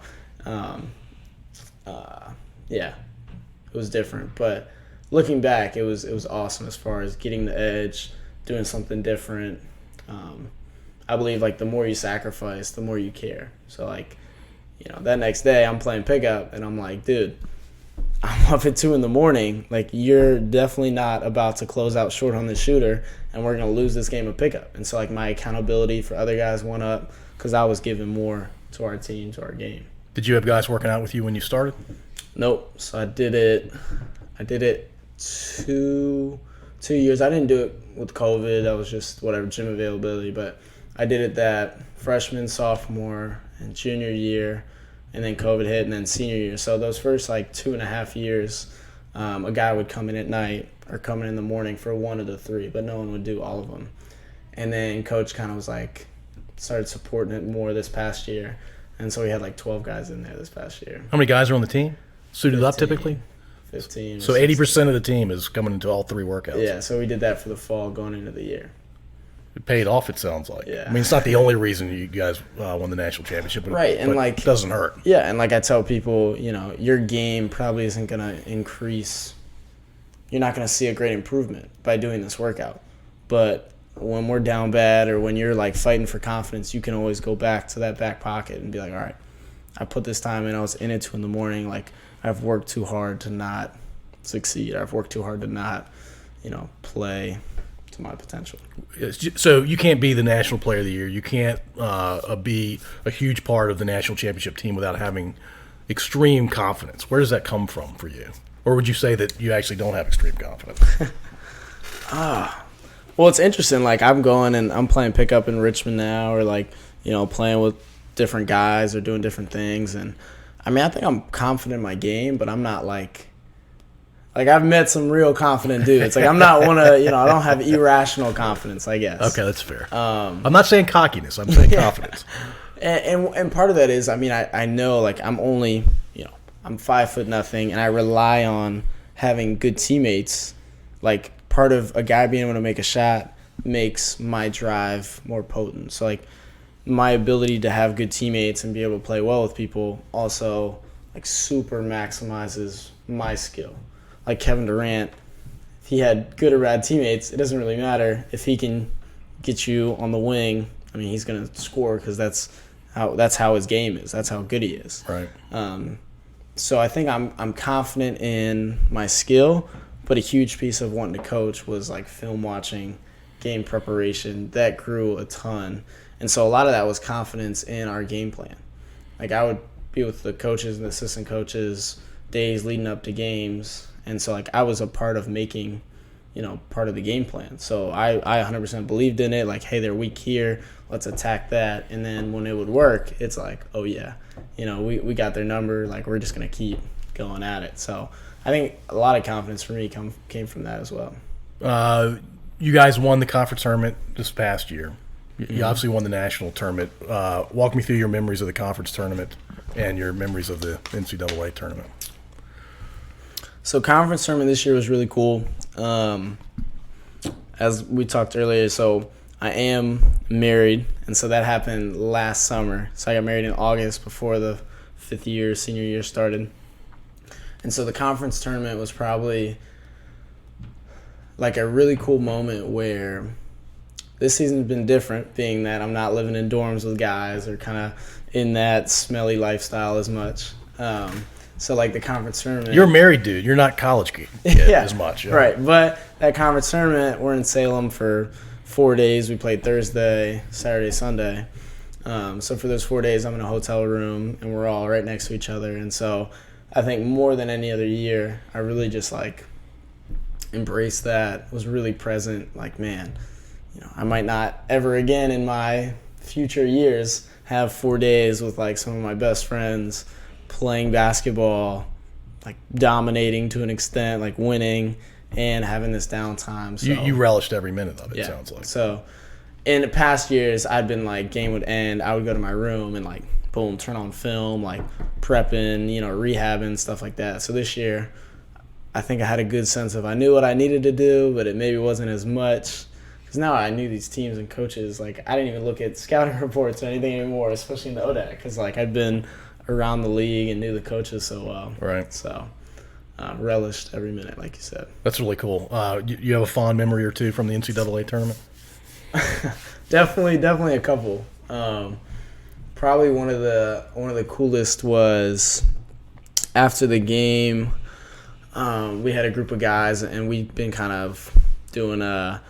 it was different. But looking back, it was awesome as far as getting the edge, doing something different. I believe like the more you sacrifice, the more you care. So like, that next day I'm playing pickup and I'm like, dude, I'm up at 2 a.m. Like you're definitely not about to close out short on this shooter and we're going to lose this game of pickup. And so like my accountability for other guys went up because I was giving more to our team, to our game. Did you have guys working out with you when you started? Nope. So I did it 2 years. I didn't do it with COVID. That was just gym availability. But I did it that freshman, sophomore, and junior year, and then COVID hit, and then senior year. So those first 2.5 years, a guy would come in at night or come in the morning for 1 of the 3, but no one would do all of them. And then coach kind of was started supporting it more this past year, and so we had 12 guys in there this past year. How many guys are on the team? Suited 15, up typically? 15. So 80% of the team is coming into all 3 workouts. Yeah, so we did that for the fall going into the year. It paid off, it sounds like. Yeah. It's not the only reason you guys won the national championship, but, right, and but it doesn't hurt. Yeah, and I tell people, your game probably isn't going to increase. You're not going to see a great improvement by doing this workout. But when we're down bad or when you're fighting for confidence, you can always go back to that back pocket and be like, all right, I put this time in. I was in at 2 a.m. I've worked too hard to not succeed. I've worked too hard to not, play to my potential. So you can't be the national player of the year. You can't be a huge part of the national championship team without having extreme confidence. Where does that come from for you? Or would you say that you actually don't have extreme confidence? Well, it's interesting. I'm going and I'm playing pickup in Richmond now, or playing with different guys or doing different things. And I think I'm confident in my game, but I'm not I've met some real confident dudes. I'm not one of, I don't have irrational confidence, I guess. Okay, that's fair. I'm not saying cockiness. I'm saying confidence. And part of that is, I mean, I know, like, I'm 5'0", and I rely on having good teammates. Like, part of a guy being able to make a shot makes my drive more potent. So, like, my ability to have good teammates and be able to play well with people also, like, super maximizes my skill. Like Kevin Durant, if he had good or bad teammates, it doesn't really matter. If he can get you on the wing, I mean, he's going to score because that's how his game is. That's how good he is. Right. So I think I'm confident in my skill, but a huge piece of wanting to coach was like film watching, game preparation. That grew a ton. And so a lot of that was confidence in our game plan. Like I would be with the coaches and the assistant coaches days leading up to games. And so like I was a part of making, part of the game plan. So I 100% believed in it. Like, hey, they're weak here. Let's attack that. And then when it would work, it's like, oh yeah, we got their number. Like we're just going to keep going at it. So I think a lot of confidence for me came from that as well. You guys won the conference tournament this past year. You obviously won the national tournament. Walk me through your memories of the conference tournament and your memories of the NCAA tournament. So conference tournament this year was really cool. As we talked earlier, so I am married, and so that happened last summer. So I got married in August before the senior year started. And so the conference tournament was probably like a really cool moment where this season's been different, being that I'm not living in dorms with guys or kind of in that smelly lifestyle as much. So, like, the conference tournament. You're a married dude. You're not college kid as much. Yeah. Right. But that conference tournament, we're in Salem for 4 days. We played Thursday, Saturday, Sunday. So for those 4 days, I'm in a hotel room, and we're all right next to each other. And so I think more than any other year, I really just, like, embraced that, was really present. Like, man, I might not ever again in my future years have 4 days with, like, some of my best friends playing basketball, like dominating to an extent, like winning and having this downtime. So you relished every minute of it, sounds like. So in the past years, I'd been like, game would end, I would go to my room and like, boom, turn on film, like prepping, rehabbing, stuff like that. So this year, I think I had a good sense of I knew what I needed to do, but it maybe wasn't as much. Because now I knew these teams and coaches. Like, I didn't even look at scouting reports or anything anymore, especially in the ODAC, because like I'd been around the league and knew the coaches so well. Right. So relished every minute, like you said. That's really cool. You have a fond memory or two from the NCAA tournament? Definitely a couple. Probably one of the coolest was after the game. We had a group of guys and we'd been kind of doing a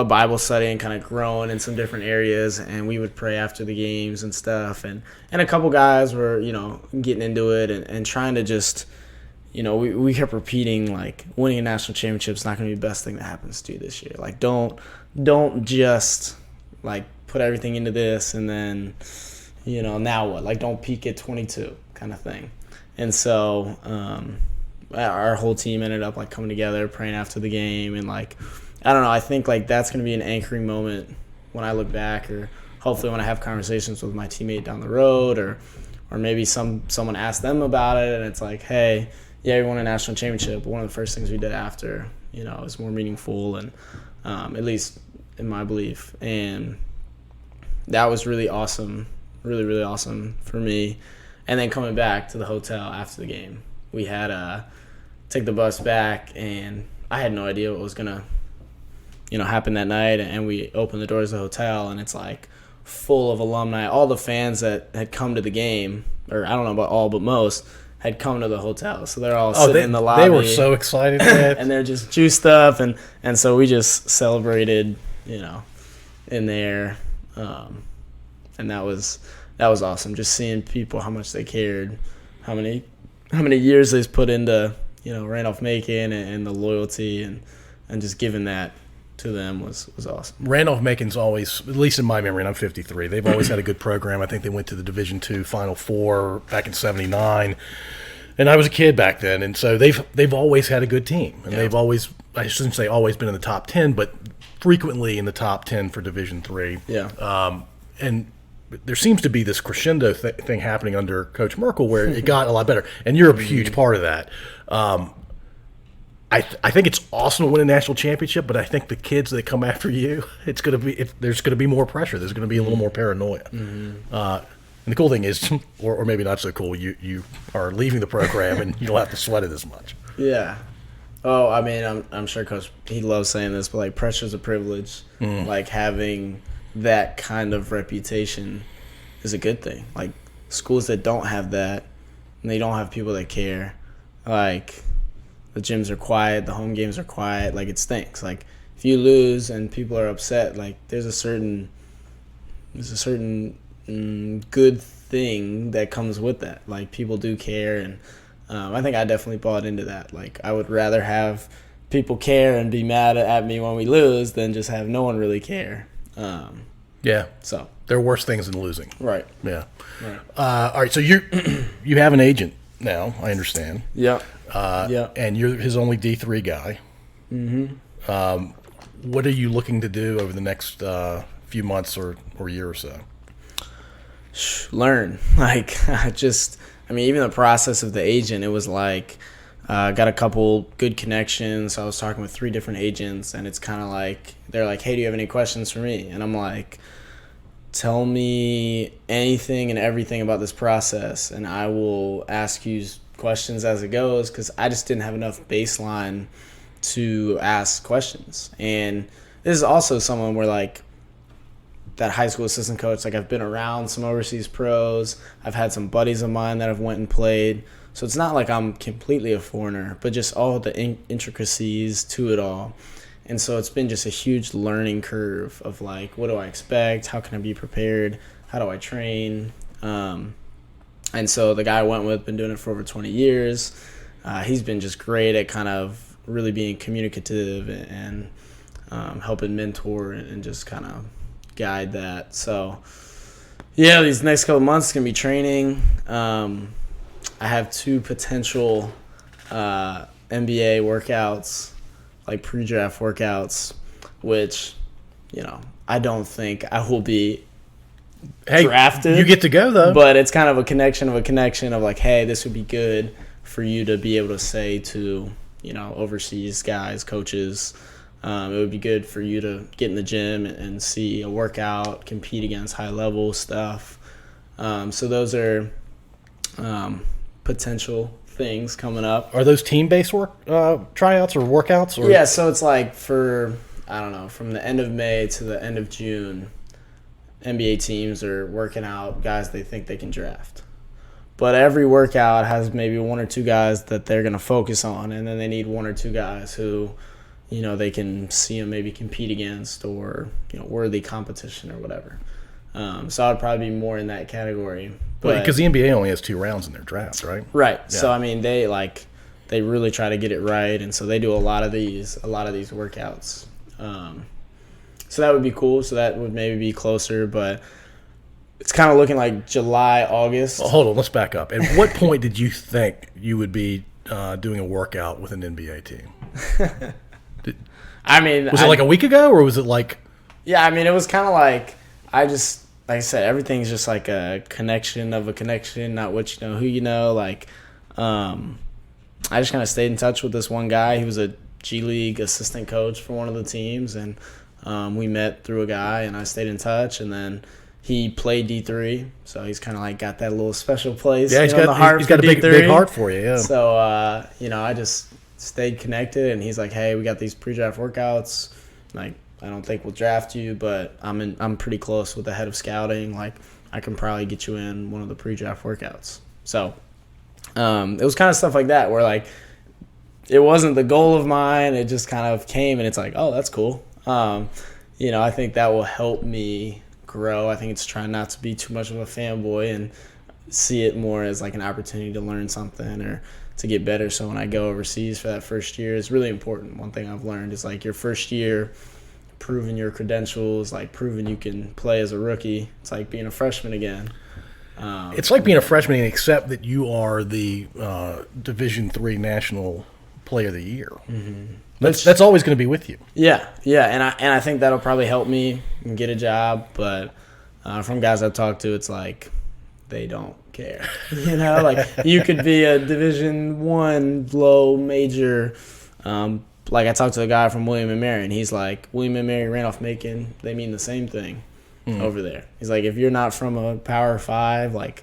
Bible study and kind of growing in some different areas, and we would pray after the games and stuff. And a couple guys were, getting into it and trying to just, we kept repeating, like, winning a national championship is not going to be the best thing that happens to you this year. Like, don't just, like, put everything into this and then, now what? Like, don't peak at 22 kind of thing. And so our whole team ended up, like, coming together, praying after the game, and, like, I don't know. I think like that's going to be an anchoring moment when I look back, or hopefully when I have conversations with my teammate down the road, or maybe someone asks them about it, and it's like, hey, yeah, we won a national championship. But one of the first things we did after, is more meaningful, and at least in my belief, and that was really awesome, really really awesome for me. And then coming back to the hotel after the game, we had to take the bus back, and I had no idea what was gonna happened that night, and we opened the doors of the hotel, and it's like full of alumni. All the fans that had come to the game, or I don't know about all, but most, had come to the hotel. So they're all sitting in the lobby. They were so excited. And they're just juiced up, and so we just celebrated, in there. And that was awesome. Just seeing people, how much they cared, how many years they've put into, Randolph-Macon and the loyalty and just giving that to them was awesome. Randolph-Macon's always, at least in my memory, and I'm 53, they've always had a good program. I think they went to the Division II Final Four back in '79, and I was a kid back then, and so they've always had a good team, and they've always, I shouldn't say always been in the top 10, but frequently in the top 10 for Division III. Yeah. And there seems to be this crescendo thing happening under Coach Merkel where it got a lot better, and you're a huge part of that. I think it's awesome to win a national championship, but I think the kids that come after you, there's going to be more pressure. There's going to be a little more paranoia. And the cool thing is, or maybe not so cool, you are leaving the program and you don't have to sweat it as much. Yeah. Oh, I mean, I'm sure Coach, he loves saying this, but, like, pressure's a privilege. Like, having that kind of reputation is a good thing. Like, schools that don't have that, and they don't have people that care, like, the gyms are quiet, the home games are quiet, like, it stinks. Like, if you lose and people are upset, like, there's a certain good thing that comes with that. Like, people do care, and I think I definitely bought into that. Like, I would rather have people care and be mad at me when we lose than just have no one really care. Yeah. So there are worse things than losing. Right. Yeah. Right. All right. So you have an agent now, I understand. Yeah. And you're his only D3 guy. What are you looking to do over the next few months or year or so? Learn. Like, even the process of the agent, it was like, got a couple good connections. I was talking with 3 different agents, and it's kind of like, they're like, hey, do you have any questions for me? And I'm like, tell me anything and everything about this process, and I will ask you questions as it goes, because I just didn't have enough baseline to ask questions. And this is also someone where, like, that high school assistant coach, like, I've been around some overseas pros. I've had some buddies of mine that have went and played. So it's not like I'm completely a foreigner, but just all the intricacies to it all. And so it's been just a huge learning curve of, like, what do I expect? How can I be prepared? How do I train? And so the guy I went with, been doing it for over 20 years. He's been just great at kind of really being communicative and helping mentor and just kind of guide that. So yeah, these next couple of months going to be training. I have 2 potential NBA workouts, like pre-draft workouts, which, I don't think I will be drafted. You get to go, though. But it's kind of a connection of like, hey, this would be good for you to be able to say to, overseas guys, coaches. It would be good for you to get in the gym and see a workout, compete against high-level stuff. So those are potential things coming up. Are those team-based tryouts or workouts? Or? Yeah, so it's like from the end of May to the end of June, NBA teams are working out guys they think they can draft. But every workout has maybe 1 or 2 guys that they're going to focus on, and then they need 1 or 2 guys who – they can see them maybe compete against or, worthy competition or whatever. So I would probably be more in that category. Because the NBA only has 2 rounds in their draft, right? Right. Yeah. So, they really try to get it right, and so they do a lot of these workouts. So that would be cool. So that would maybe be closer, but it's kind of looking like July, August. Well, hold on. Let's back up. At what point did you think you would be doing a workout with an NBA team? Was it like a week ago, or was it like? Yeah, it was kind of like like I said, everything's just like a connection of a connection, not what you know, who you know. Like, I just kind of stayed in touch with this one guy. He was a G League assistant coach for one of the teams, and we met through a guy, and I stayed in touch, and then he played D3, so he's kind of like got that little special place. Yeah, he's got a big heart for you. Yeah. So I just stayed connected, and he's like, hey, we got these pre-draft workouts. Like, I don't think we'll draft you, but I'm pretty close with the head of scouting. Like, I can probably get you in one of the pre-draft workouts. So it was kind of stuff like that where, like, it wasn't the goal of mine. It just kind of came, and it's like, oh, that's cool. I think that will help me grow. I think it's trying not to be too much of a fanboy and see it more as like an opportunity to learn something or to get better. So when I go overseas for that first year, it's really important. One thing I've learned is like your first year, proving your credentials, like proving you can play as a rookie. It's like being a freshman again. It's like being a freshman, except that you are the Division III National Player of the Year. Mm-hmm. That's always going to be with you. Yeah, and I think that'll probably help me get a job. But From guys I've talked to, it's like they don't care. Like you could be a Division I low major. Like I talked to a guy from William and Mary, and he's like, William and Mary, Randolph-Macon, they mean the same thing over there. He's like, if you're not from a Power 5, like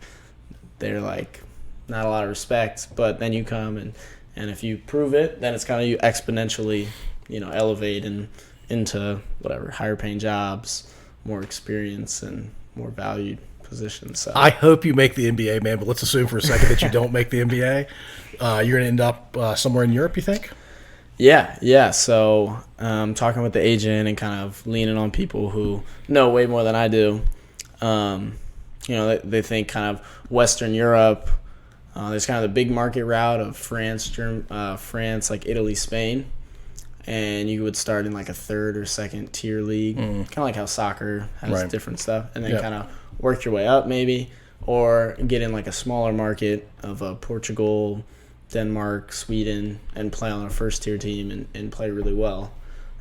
they're like not a lot of respect, but then you come and if you prove it, then it's kind of you exponentially, elevate into whatever, higher paying jobs, more experience, and more valued positions. So I hope you make the NBA, man, but let's assume for a second that you don't make the NBA. You're going to end up somewhere in Europe, you think? Yeah. So talking with the agent and kind of leaning on people who know way more than I do. They think kind of Western Europe. There's kind of the big market route of France, like Italy, Spain. And you would start in like a third or second tier league, kind of like how soccer has different stuff, and then kind of work your way up maybe, or get in like a smaller market of Portugal, Denmark, Sweden, and play on a first tier team and play really well,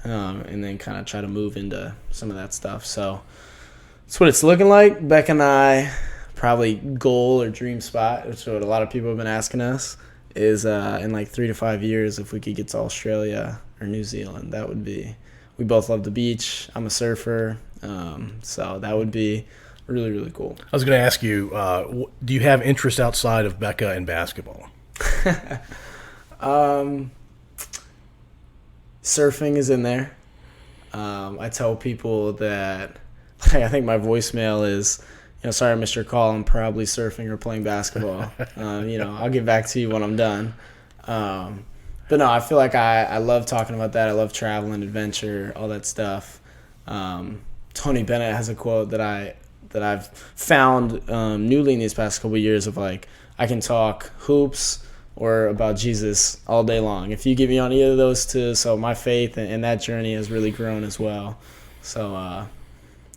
and then kind of try to move into some of that stuff. So that's what it's looking like. Becca and I, probably goal or dream spot, which is what a lot of people have been asking us, is in like 3 to 5 years if we could get to Australia or New Zealand. That would be, we both love the beach. I'm a surfer, so that would be really, really cool. I was going to ask you, do you have interest outside of Becca and basketball? Surfing is in there. I tell people that I think my voicemail is, sorry I missed your call. I'm probably surfing or playing basketball. I'll get back to you when I'm done. But no, I feel like I love talking about that. I love traveling, adventure, all that stuff. Tony Bennett has a quote that I've found newly in these past couple of years of like, I can talk hoops or about Jesus all day long. If you get me on either of those two, so my faith and that journey has really grown as well. So, I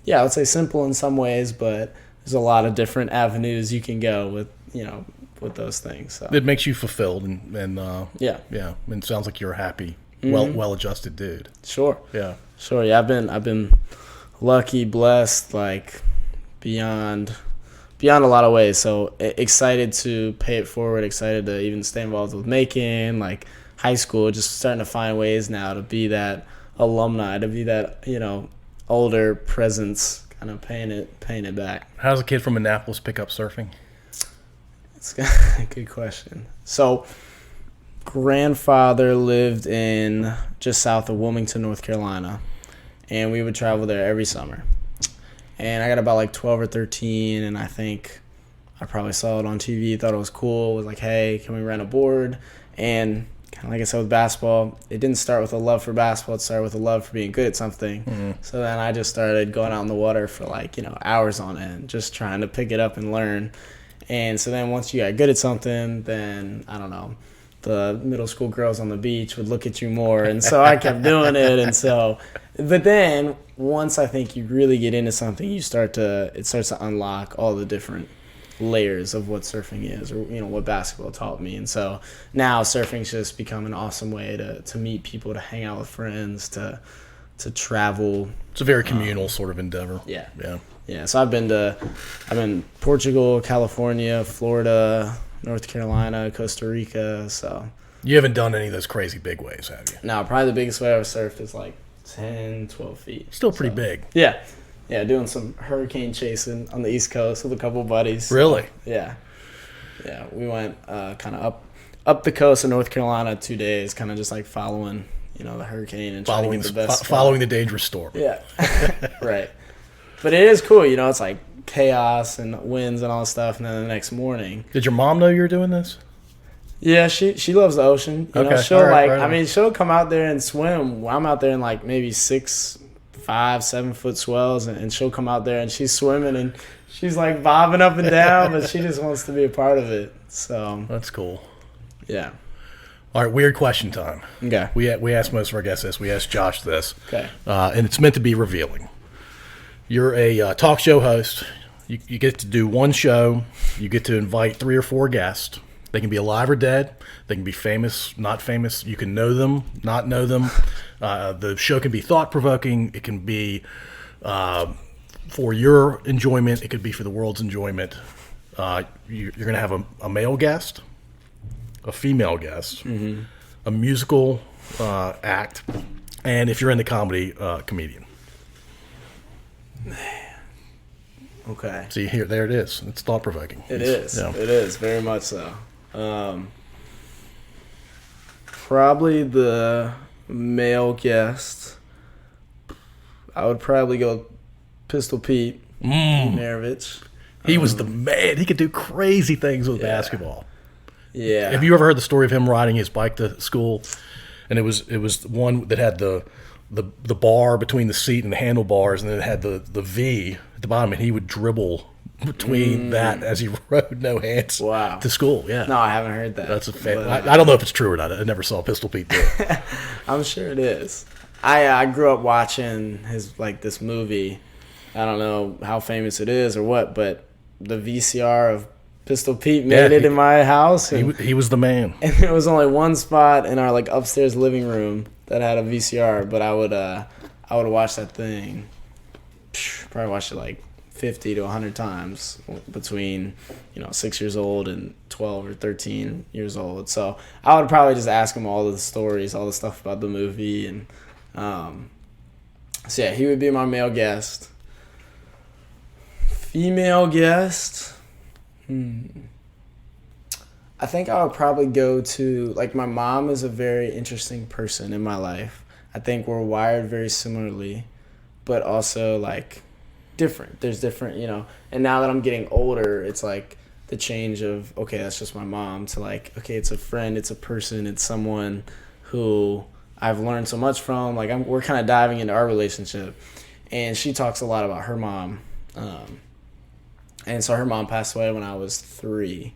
would say simple in some ways, but there's a lot of different avenues you can go with those things. So. It makes you fulfilled and yeah. And it sounds like you're a happy, well-adjusted dude. Sure. Yeah. Sure. Yeah. I've been lucky, blessed, like beyond a lot of ways. So excited to pay it forward. Excited to even stay involved with Macon, like high school. Just starting to find ways now to be that alumni, to be that older presence, kind of paying it back. How does a kid from Annapolis pick up surfing? It's a good question. So, grandfather lived in just south of Wilmington, North Carolina, and we would travel there every summer. And I got about like 12 or 13, and I think I probably saw it on TV, thought it was cool, was like, hey, can we rent a board? And kind of like I said with basketball, it didn't start with a love for basketball, it started with a love for being good at something. Mm-hmm. So then I just started going out in the water for like, hours on end, just trying to pick it up and learn. And so then once you got good at something, then, I don't know, the middle school girls on the beach would look at you more. And so I kept doing it. And so, but then once I think you really get into something, it starts to unlock all the different layers of what surfing is, or, what basketball taught me. And so now surfing's just become an awesome way to meet people, to hang out with friends, to travel. It's a very communal sort of endeavor. Yeah. Yeah, so I've been Portugal, California, Florida, North Carolina, Costa Rica. So you haven't done any of those crazy big waves, have you? No, probably the biggest wave I've surfed is like 10, 12 feet. Still pretty big. Yeah, doing some hurricane chasing on the East Coast with a couple buddies. Really? Yeah, we went kind of up the coast of North Carolina 2 days, kind of just like following the hurricane and trying to get the best. Following the dangerous storm. Yeah, right. But it is cool, it's like chaos and winds and all that stuff, and then the next morning. Did your mom know you were doing this? Yeah, she loves the ocean. Okay. She'll right. She'll come out there and swim. I'm out there in like maybe 6, 5, 7 foot swells, and she'll come out there and she's swimming and she's like bobbing up and down, but she just wants to be a part of it. So that's cool. Yeah. All right, weird question time. Okay. We ask most of our guests this. We asked Josh this. Okay. And it's meant to be revealing. You're a talk show host. You get to do one show. You get to invite 3 or 4 guests. They can be alive or dead. They can be famous, not famous. You can know them, not know them. The show can be thought-provoking. It can be for your enjoyment. It could be for the world's enjoyment. You're going to have a male guest, a female guest, a musical act, and if you're in the comedy, comedian. Okay. See, there it is. It's thought-provoking. It is. Yeah. It is, very much so. Probably the male guest. I would probably go Pistol Pete Maravich. He was the man. He could do crazy things with basketball. Yeah. Have you ever heard the story of him riding his bike to school? And it was one that had the bar between the seat and the handlebars, and then it had the V at the bottom, and he would dribble between that as he rode no hands to school. Yeah. No, I haven't heard that. That's a fact. I don't know if it's true or not. I never saw Pistol Pete do it. I'm sure it is. I grew up watching this movie. I don't know how famous it is or what, but the VCR of Pistol Pete made it in my house. He was the man. And there was only one spot in our upstairs living room that had a VCR, but I would watch that thing. Probably watch it 50 to 100 times between 6 years old and 12 or 13 years old. So I would probably just ask him all the stories, all the stuff about the movie, and so yeah, he would be my male guest. Female guest. I think I would probably go to, my mom is a very interesting person in my life. I think we're wired very similarly, but also, different. There's different, and now that I'm getting older, it's the change of, okay, that's just my mom, to okay, it's a friend, it's a person, it's someone who I've learned so much from. We're kind of diving into our relationship, and she talks a lot about her mom. And so her mom passed away when I was 3.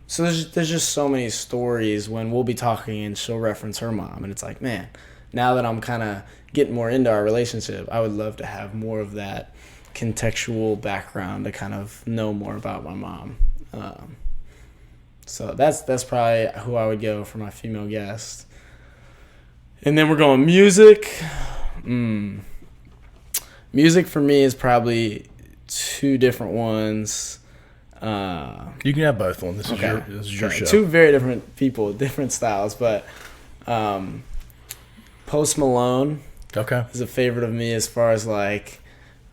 So there's just so many stories when we'll be talking and she'll reference her mom, and it's man, now that I'm kind of getting more into our relationship, I would love to have more of that contextual background to kind of know more about my mom. So that's probably who I would go for my female guest. And then we're going music. Music for me is probably 2 different ones. You can have both one. This is your show. 2 very different people, different styles, but Post Malone is a favorite of me as far as I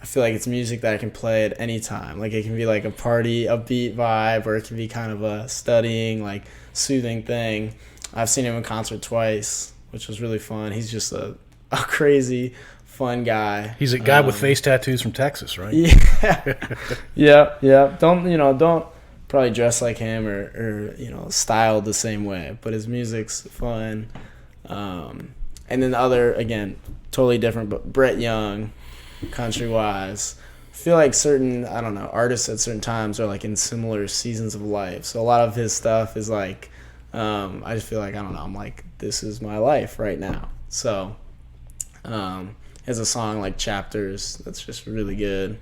feel it's music that I can play at any time. It can be a party, upbeat vibe, or it can be kind of a studying, soothing thing. I've seen him in concert twice, which was really fun. He's just a crazy, fun guy. He's a guy with face tattoos from Texas, right? Yeah. Yeah. Don't probably dress like him or styled the same way, but his music's fun. And then the other, again, totally different, but Brett Young, country-wise. I feel certain, artists at certain times are in similar seasons of life. So a lot of his stuff is I just feel I'm this is my life right now. So he has a song like Chapters that's just really good.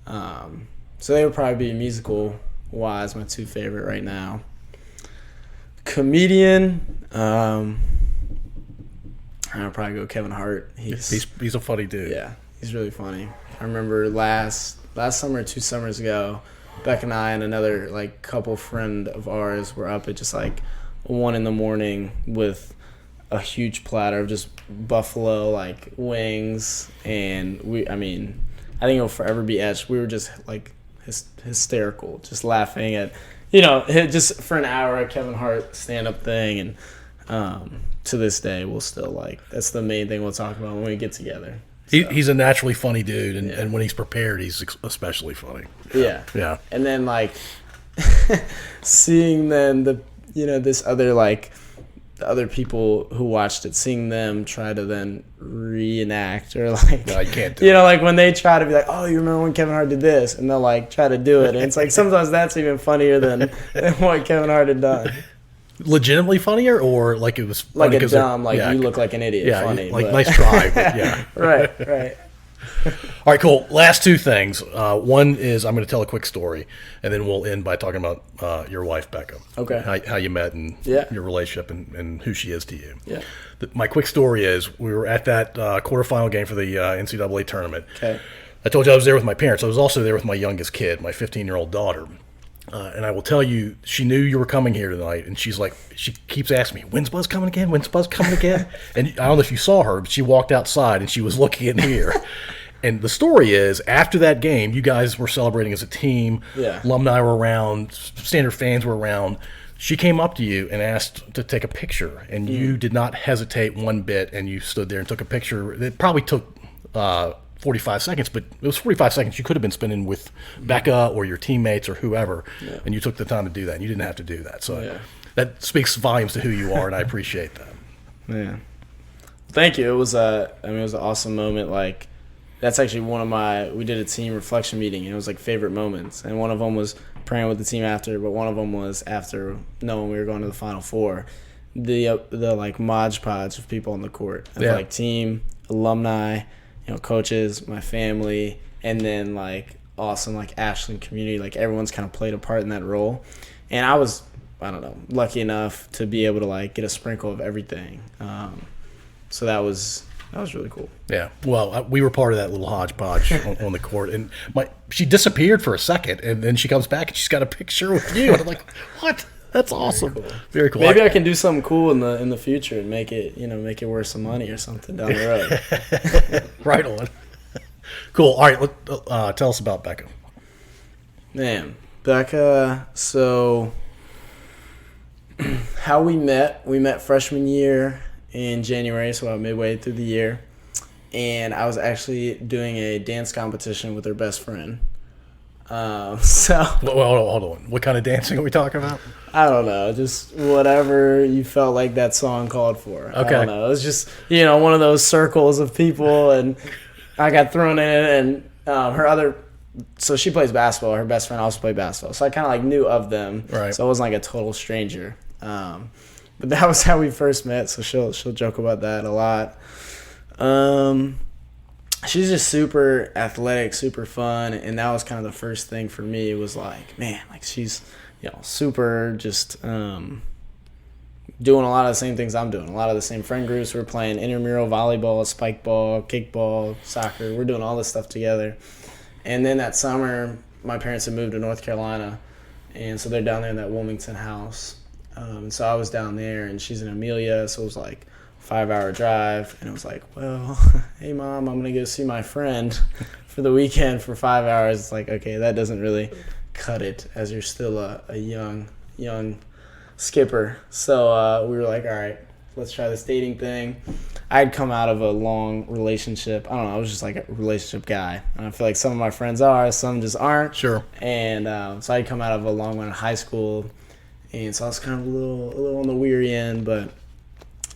So they would probably be musical-wise my 2 favorite right now. Comedian, I would probably go Kevin Hart. He's a funny dude. Yeah, he's really funny. I remember last summer, 2 summers ago, Becca and I and another couple friend of ours were up at just 1 a.m. with a huge platter of just buffalo wings, and I think it'll forever be etched. We were just hysterical, just laughing at just for an hour at Kevin Hart stand-up thing, and to this day we'll still that's the main thing we'll talk about when we get together. So. He's a naturally funny dude, and when he's prepared, he's especially funny. Yeah. And then seeing then this other the other people who watched it, seeing them try to then reenact or no, I can't do it. When they try to be oh, you remember when Kevin Hart did this, and they'll try to do it, and it's sometimes that's even funnier than what Kevin Hart had done. Legitimately funnier, or it was funny a dumb you look like an idiot funny, nice try, but yeah. right. All right, cool. Last 2 things. One is I'm going to tell a quick story, and then we'll end by talking about your wife, Becca. Okay. How you met and your relationship and who she is to you. Yeah. My quick story is we were at that quarterfinal game for the NCAA tournament. Okay. I told you I was there with my parents. I was also there with my youngest kid, my 15-year-old daughter. And I will tell you, she knew you were coming here tonight, and she's like, she keeps asking me, when's Buzz coming again? When's Buzz coming again? And I don't know if you saw her, but she walked outside, and she was looking in here. And the story is, after that game, you guys were celebrating as a team. Yeah. Alumni were around. Standard fans were around. She came up to you and asked to take a picture, and you did not hesitate one bit, and you stood there and took a picture. It probably took 45 seconds, but it was 45 seconds you could have been spending with Becca or your teammates or whoever, and you took the time to do that, and you didn't have to do that. So that speaks volumes to who you are, and I appreciate that. Yeah. Thank you. It was it was an awesome moment. Like, that's actually we did a team reflection meeting, and it was like favorite moments. And one of them was praying with the team after, but one of them was after knowing we were going to the Final Four. The like Modge Podge of people on the court, of like team, alumni, coaches, my family, and then like awesome like Ashland community. Like, everyone's kind of played a part in that role, and I was, I don't know, lucky enough to be able to like get a sprinkle of everything. So that was really cool. Yeah. Well, we were part of that little hodgepodge on the court, and she disappeared for a second, and then she comes back and she's got a picture with you, and I'm like, what? That's awesome. Very cool. Maybe I can do something cool in the future and make it worth some money or something down the road. Right on. Cool. All right. Tell us about Becca. Man, Becca. So how we met freshman year in January, so about midway through the year, and I was actually doing a dance competition with her best friend. So hold on. What kind of dancing are we talking about? I don't know, just whatever you felt like that song called for. Okay. I don't know. It was just, one of those circles of people, and I got thrown in, and so she plays basketball. Her best friend also played basketball, so I kind of like knew of them. Right. So I wasn't like a total stranger. But that was how we first met, so she'll joke about that a lot. She's just super athletic, super fun, and that was kind of the first thing for me. It was like, man, like she's, super just doing a lot of the same things I'm doing. A lot of the same friend groups. We're playing intramural volleyball, spike ball, kickball, soccer. We're doing all this stuff together. And then that summer, my parents had moved to North Carolina, and so they're down there in that Wilmington house. And so I was down there, and she's in Amelia, so it was like 5-hour drive, and it was like, well, hey Mom, I'm gonna go see my friend for the weekend for 5 hours. It's like, okay, that doesn't really cut it as you're still a young skipper. So we were like, all right, let's try this dating thing. I'd come out of a long relationship. I don't know, I was just like a relationship guy, and I feel like some of my friends are, some just aren't. Sure. And so I'd come out of a long one in high school, and so I was kind of a little on the weary end, but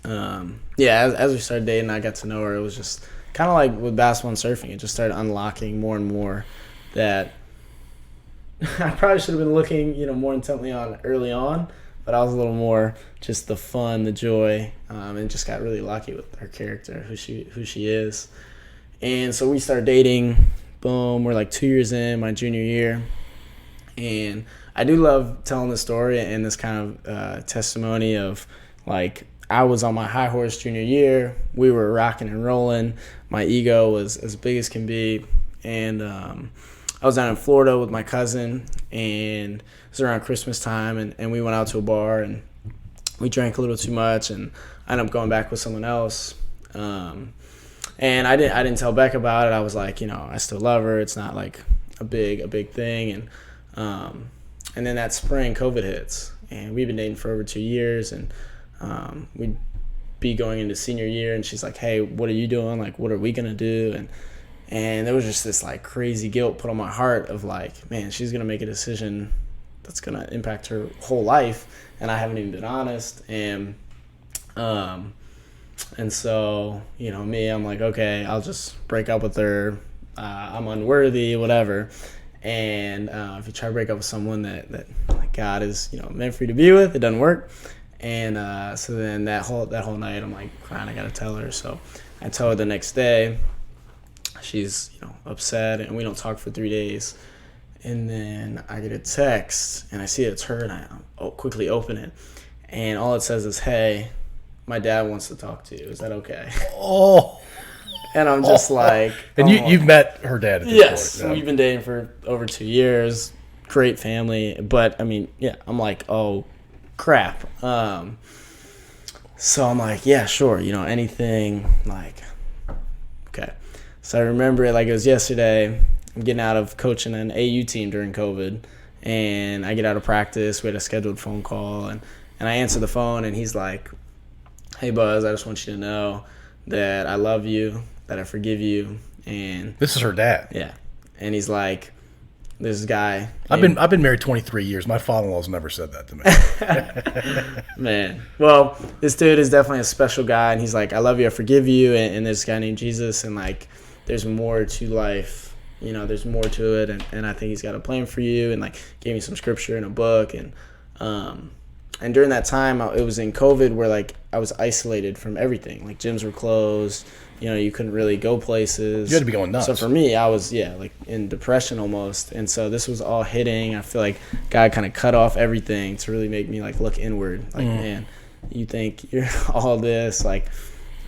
as we started dating, I got to know her. It was just kind of like with basketball and surfing. It just started unlocking more and more that I probably should have been looking, more intently on early on, but I was a little more just the fun, the joy, and just got really lucky with her character, who she is. And so we started dating. Boom, we're like 2 years in, my junior year, and I do love telling the story and this kind of testimony of like, I was on my high horse junior year. We were rocking and rolling. My ego was as big as can be. And I was down in Florida with my cousin, and it was around Christmas time, and we went out to a bar, and we drank a little too much, and I ended up going back with someone else. And I didn't tell Becca about it. I was like, I still love her. It's not like a big thing. And then that spring, COVID hits, and we've been dating for over 2 years, and we'd be going into senior year, and she's like, hey, what are you doing? Like, what are we going to do? And there was just this like crazy guilt put on my heart of like, man, she's going to make a decision that's going to impact her whole life, and I haven't even been honest. And so, me, I'm like, okay, I'll just break up with her. I'm unworthy, whatever. And if you try to break up with someone that like God is, meant for you to be with, it doesn't work. And so then that whole night, I'm like crying. I gotta tell her. So I tell her the next day. She's upset, and we don't talk for 3 days. And then I get a text, and I see it's her, and I quickly open it, and all it says is, "Hey, my dad wants to talk to you. Is that okay?" Oh. And I'm just like... And you've met her dad at this yes, point. Yeah. We've been dating for over 2 years. Great family. But, I mean, yeah, I'm like, oh, crap. So I'm like, yeah, sure. Anything, like, okay. So I remember it like it was yesterday. I'm getting out of coaching an AU team during COVID. And I get out of practice. We had a scheduled phone call. And I answer the phone, and he's like, hey, Buzz, I just want you to know that I love you, that I forgive you. And this is her dad. yeah. And he's like, this guy. I've been married 23 years. My father-in-law's never said that to me. Man. Well, this dude is definitely a special guy, and he's like, I love you, I forgive you, and there's a guy named Jesus, and like there's more to life. There's more to it, and I think he's got a plan for you, and like gave me some scripture and a book, and during that time, it was in COVID where like I was isolated from everything. Like gyms were closed. You couldn't really go places. You had to be going nuts. So for me, I was, like in depression almost. And so this was all hitting. I feel like God kind of cut off everything to really make me like look inward. Like, man, you think you're all this, like,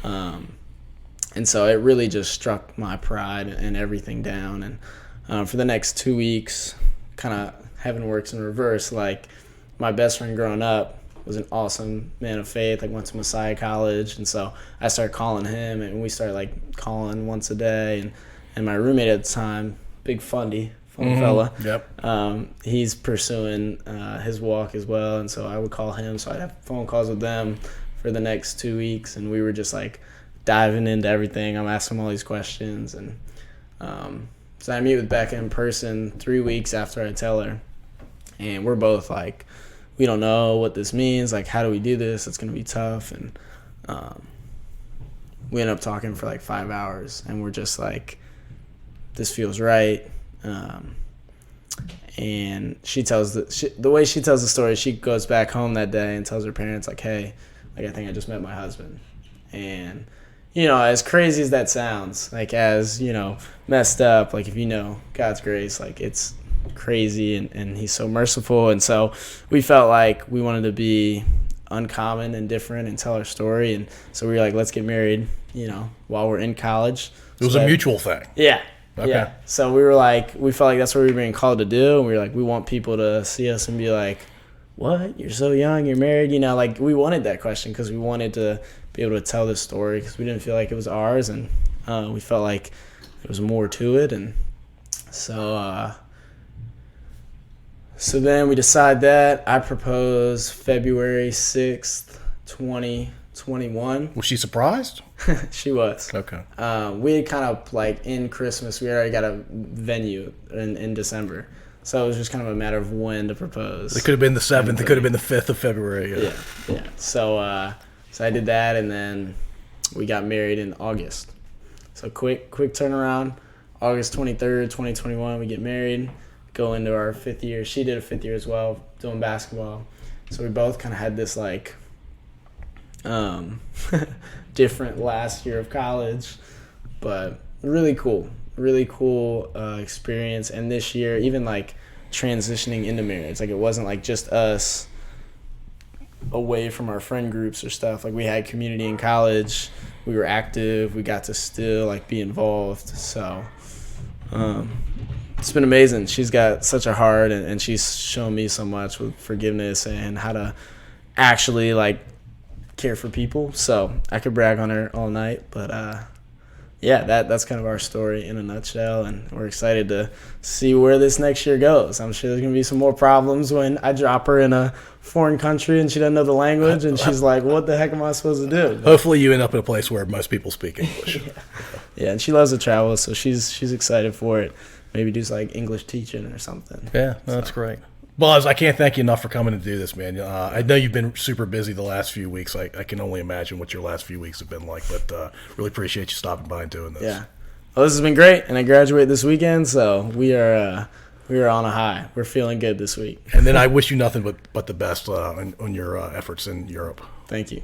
and so it really just struck my pride and everything down. And for the next 2 weeks, kind of heaven works in reverse. Like my best friend growing up was an awesome man of faith. Like went to Messiah College, and so I started calling him, and we started like calling once a day. And my roommate at the time, big fundy fella. Yep. He's pursuing his walk as well, and so I would call him. So I'd have phone calls with them for the next 2 weeks, and we were just like diving into everything. I'm asking him all these questions, and so I meet with Becca in person 3 weeks after I tell her, and we're both like, we don't know what this means. Like, how do we do this? It's going to be tough. And we end up talking for like 5 hours, and we're just like, this feels right. And she tells the way she tells the story, she goes back home that day and tells her parents like, hey, like I think I just met my husband. And, as crazy as that sounds, like as, messed up, like if God's grace, like it's crazy and he's so merciful. And so we felt like we wanted to be uncommon and different and tell our story, and so we were like, let's get married while we're in college. It was a mutual thing. Okay. Yeah, so we were like, we felt like that's what we were being called to do, and we were like, we want people to see us and be like, what, you're so young, you're married, like we wanted that question because we wanted to be able to tell this story because we didn't feel like it was ours, and we felt like there was more to it. And so then we decide that. I propose February 6th, 2021. Was she surprised? She was. Okay. We had kind of like in Christmas, we already got a venue in December. So it was just kind of a matter of when to propose. It could have been the 7th. It could have been the 5th of February. Yeah. So I did that, and then we got married in August. So quick turnaround. August 23rd, 2021, we get married. Go into our 5th year. She did a 5th year as well, doing basketball. So we both kind of had this like different last year of college, but really cool experience. And this year, even like transitioning into marriage, like it wasn't like just us away from our friend groups or stuff. Like we had community in college, we were active, we got to still like be involved. So it's been amazing. She's got such a heart, and she's shown me so much with forgiveness and how to actually like care for people. So I could brag on her all night, but that's kind of our story in a nutshell, and we're excited to see where this next year goes. I'm sure there's gonna be some more problems when I drop her in a foreign country and she doesn't know the language, and she's like, what the heck am I supposed to do? Hopefully you end up in a place where most people speak English. Yeah, and she loves to travel, so she's excited for it. Maybe do like English teaching or something. Yeah, that's great. Buzz, I can't thank you enough for coming to do this, man. I know you've been super busy the last few weeks. I can only imagine what your last few weeks have been like, but really appreciate you stopping by and doing this. Yeah. Well, this has been great, and I graduate this weekend, so we are on a high. We're feeling good this week. And then I wish you nothing but the best on your efforts in Europe. Thank you.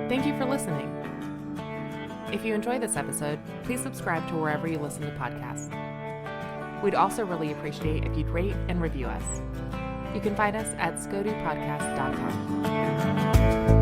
Thank you for listening. If you enjoyed this episode, please subscribe to wherever you listen to podcasts. We'd also really appreciate if you'd rate and review us. You can find us at scodupodcast.com.